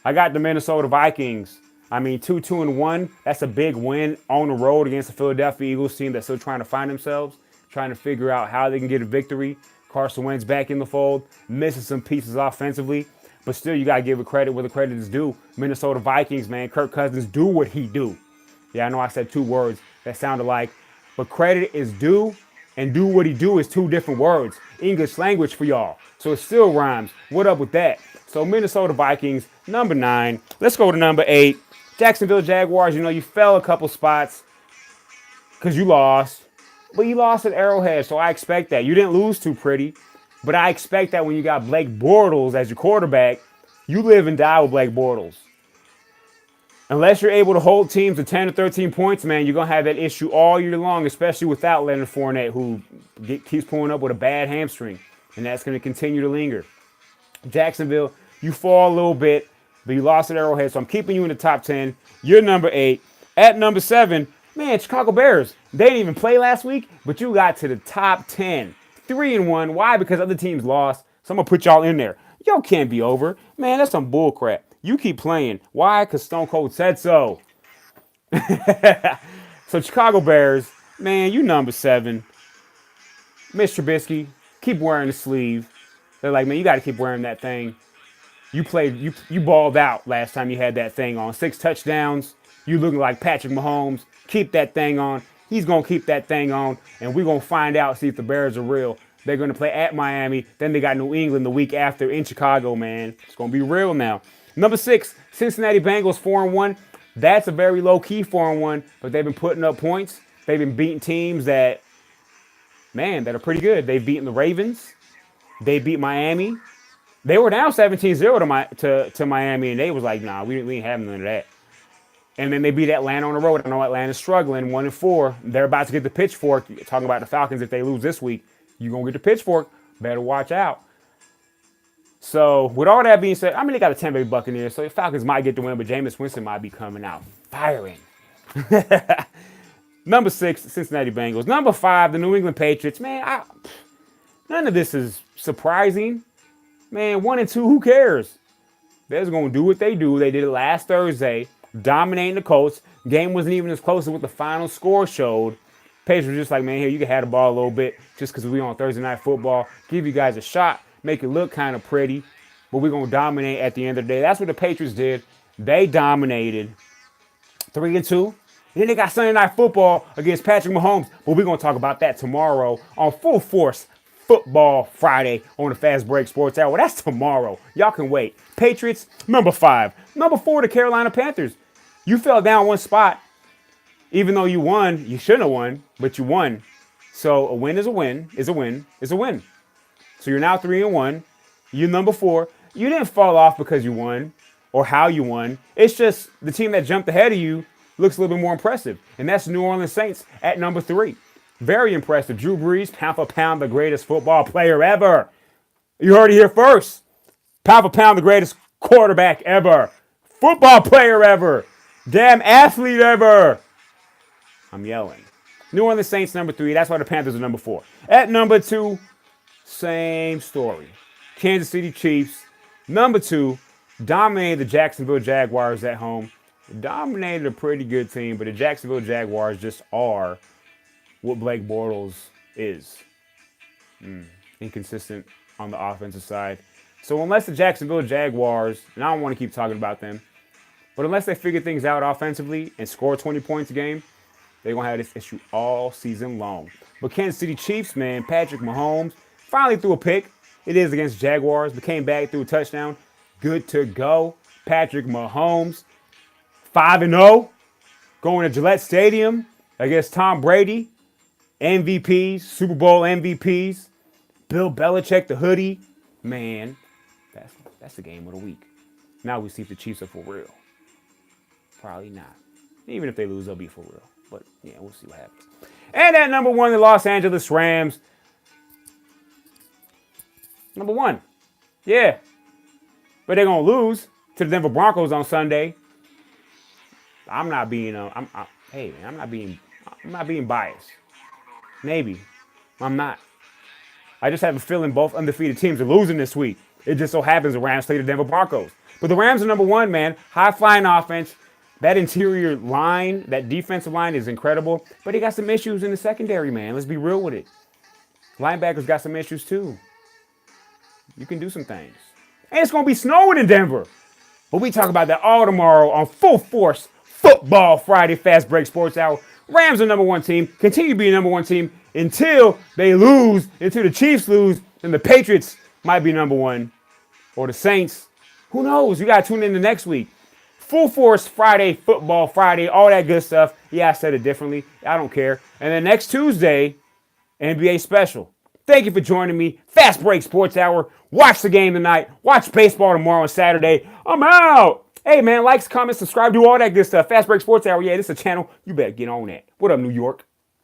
I got the Minnesota Vikings. I mean, 2-1. That's a big win on the road against the Philadelphia Eagles team that's still trying to find themselves, trying to figure out how they can get a victory. Carson Wentz back in the fold, missing some pieces offensively. But still, you got to give it credit where the credit is due. Minnesota Vikings, man, Kirk Cousins do what he do. Yeah, I know I said 2 words that sounded like, but credit is due, and do what he do is 2 different words. English language for y'all. So it still rhymes. What up with that? So Minnesota Vikings, number 9. Let's go to number 8. Jacksonville Jaguars, you know, you fell a couple spots because you lost. But you lost at Arrowhead, so I expect that. You didn't lose too pretty. But I expect that when you got Blake Bortles as your quarterback, you live and die with Blake Bortles. Unless you're able to hold teams to 10 or 13 points, man, you're going to have that issue all year long, especially without Leonard Fournette, who keeps pulling up with a bad hamstring. And that's going to continue to linger. Jacksonville, you fall a little bit, but you lost at Arrowhead, so I'm keeping you in the top 10. You're number 8. At number 7, man, Chicago Bears. They didn't even play last week, but you got to the top 10. 3-1. Why? Because other teams lost. So I'm going to put y'all in there. Y'all can't be over. Man, that's some bull crap. You keep playing. Why? Because Stone Cold said so. So Chicago Bears, man, you number 7. Mr. Trubisky, keep wearing the sleeve. They're like, man, you got to keep wearing that thing. You played, you balled out last time you had that thing on. 6 touchdowns. You looking like Patrick Mahomes. Keep that thing on. He's going to keep that thing on, and we're going to find out, see if the Bears are real. They're going to play at Miami. Then they got New England the week after in Chicago, man. It's going to be real now. Number 6, Cincinnati Bengals 4-1. That's a very low-key 4-1, but they've been putting up points. They've been beating teams that, man, that are pretty good. They've beaten the Ravens. They beat Miami. They were down 17-0 to Miami, and they was like, nah, we ain't having none of that. And then they beat Atlanta on the road. I know Atlanta's struggling, 1-4. They're about to get the pitchfork. Talking about the Falcons, if they lose this week, you're going to get the pitchfork. Better watch out. So, with all that being said, I mean, they got a Tampa Bay Buccaneers, so the Falcons might get the win, but Jameis Winston might be coming out firing. Number 6, Cincinnati Bengals. Number 5, the New England Patriots. Man, none of this is surprising. Man, 1-2, who cares? They're just going to do what they do. They did it last Thursday, dominating the Colts. Game wasn't even as close as what the final score showed. Patriots were just like, man, here, you can have the ball a little bit just because we on Thursday Night Football. Give you guys a shot. Make it look kind of pretty. But we're going to dominate at the end of the day. That's what the Patriots did. They dominated 3-2. And then they got Sunday Night Football against Patrick Mahomes. But we're going to talk about that tomorrow on Full Force Football Friday on the Fast Break Sports Hour. That's tomorrow. Y'all can wait. Patriots, number 5. Number 4, the Carolina Panthers. You fell down one spot. Even though you won, you shouldn't have won, but you won. So a win is a win, is a win, is a win. So you're now 3-1. You're number 4. You didn't fall off because you won or how you won. It's just the team that jumped ahead of you looks a little bit more impressive. And that's New Orleans Saints at number 3. Very impressive. Drew Brees, pound for pound, the greatest football player ever. You heard it here first. Pound for pound, the greatest quarterback ever. Football player ever. Damn athlete ever. I'm yelling. New Orleans Saints, number 3. That's why the Panthers are number 4. At number 2, same story. Kansas City Chiefs, number 2, dominated the Jacksonville Jaguars at home. dominated a pretty good team, but the Jacksonville Jaguars just are what Blake Bortles is. Inconsistent on the offensive side. So unless the Jacksonville Jaguars, and I don't want to keep talking about them, but unless they figure things out offensively and score 20 points a game, they're going to have this issue all season long. But Kansas City Chiefs, man, Patrick Mahomes finally threw a pick. It is against Jaguars, but came back, threw a touchdown. Good to go. Patrick Mahomes, 5-0, going to Gillette Stadium against Tom Brady, MVPs, Super Bowl MVPs, Bill Belichick, the hoodie. Man, that's the game of the week. Now we see if the Chiefs are for real. Probably not. Even if they lose, they'll be for real. But, yeah, we'll see what happens. And at number 1, the Los Angeles Rams. Number 1. Yeah. But they're going to lose to the Denver Broncos on Sunday. I'm not being biased. Maybe. I'm not. I just have a feeling both undefeated teams are losing this week. It just so happens the Rams play the Denver Broncos. But the Rams are number 1, man. High-flying offense. That interior line, that defensive line is incredible. But they got some issues in the secondary, man. Let's be real with it. Linebackers got some issues, too. You can do some things. And it's going to be snowing in Denver. But we talk about that all tomorrow on Full Force Football Friday Fast Break Sports Hour. Rams are number 1 team. Continue to be number 1 team until they lose, until the Chiefs lose, and the Patriots might be number 1. Or the Saints. Who knows? You got to tune in the next week. Full Force Friday, Football Friday, all that good stuff. Yeah, I said it differently. I don't care. And then next Tuesday, NBA special. Thank you for joining me. Fast Break Sports Hour. Watch the game tonight. Watch baseball tomorrow and Saturday. I'm out. Hey, man, likes, comments, subscribe, do all that good stuff. Fast Break Sports Hour. Yeah, this is a channel. You better get on that. What up, New York?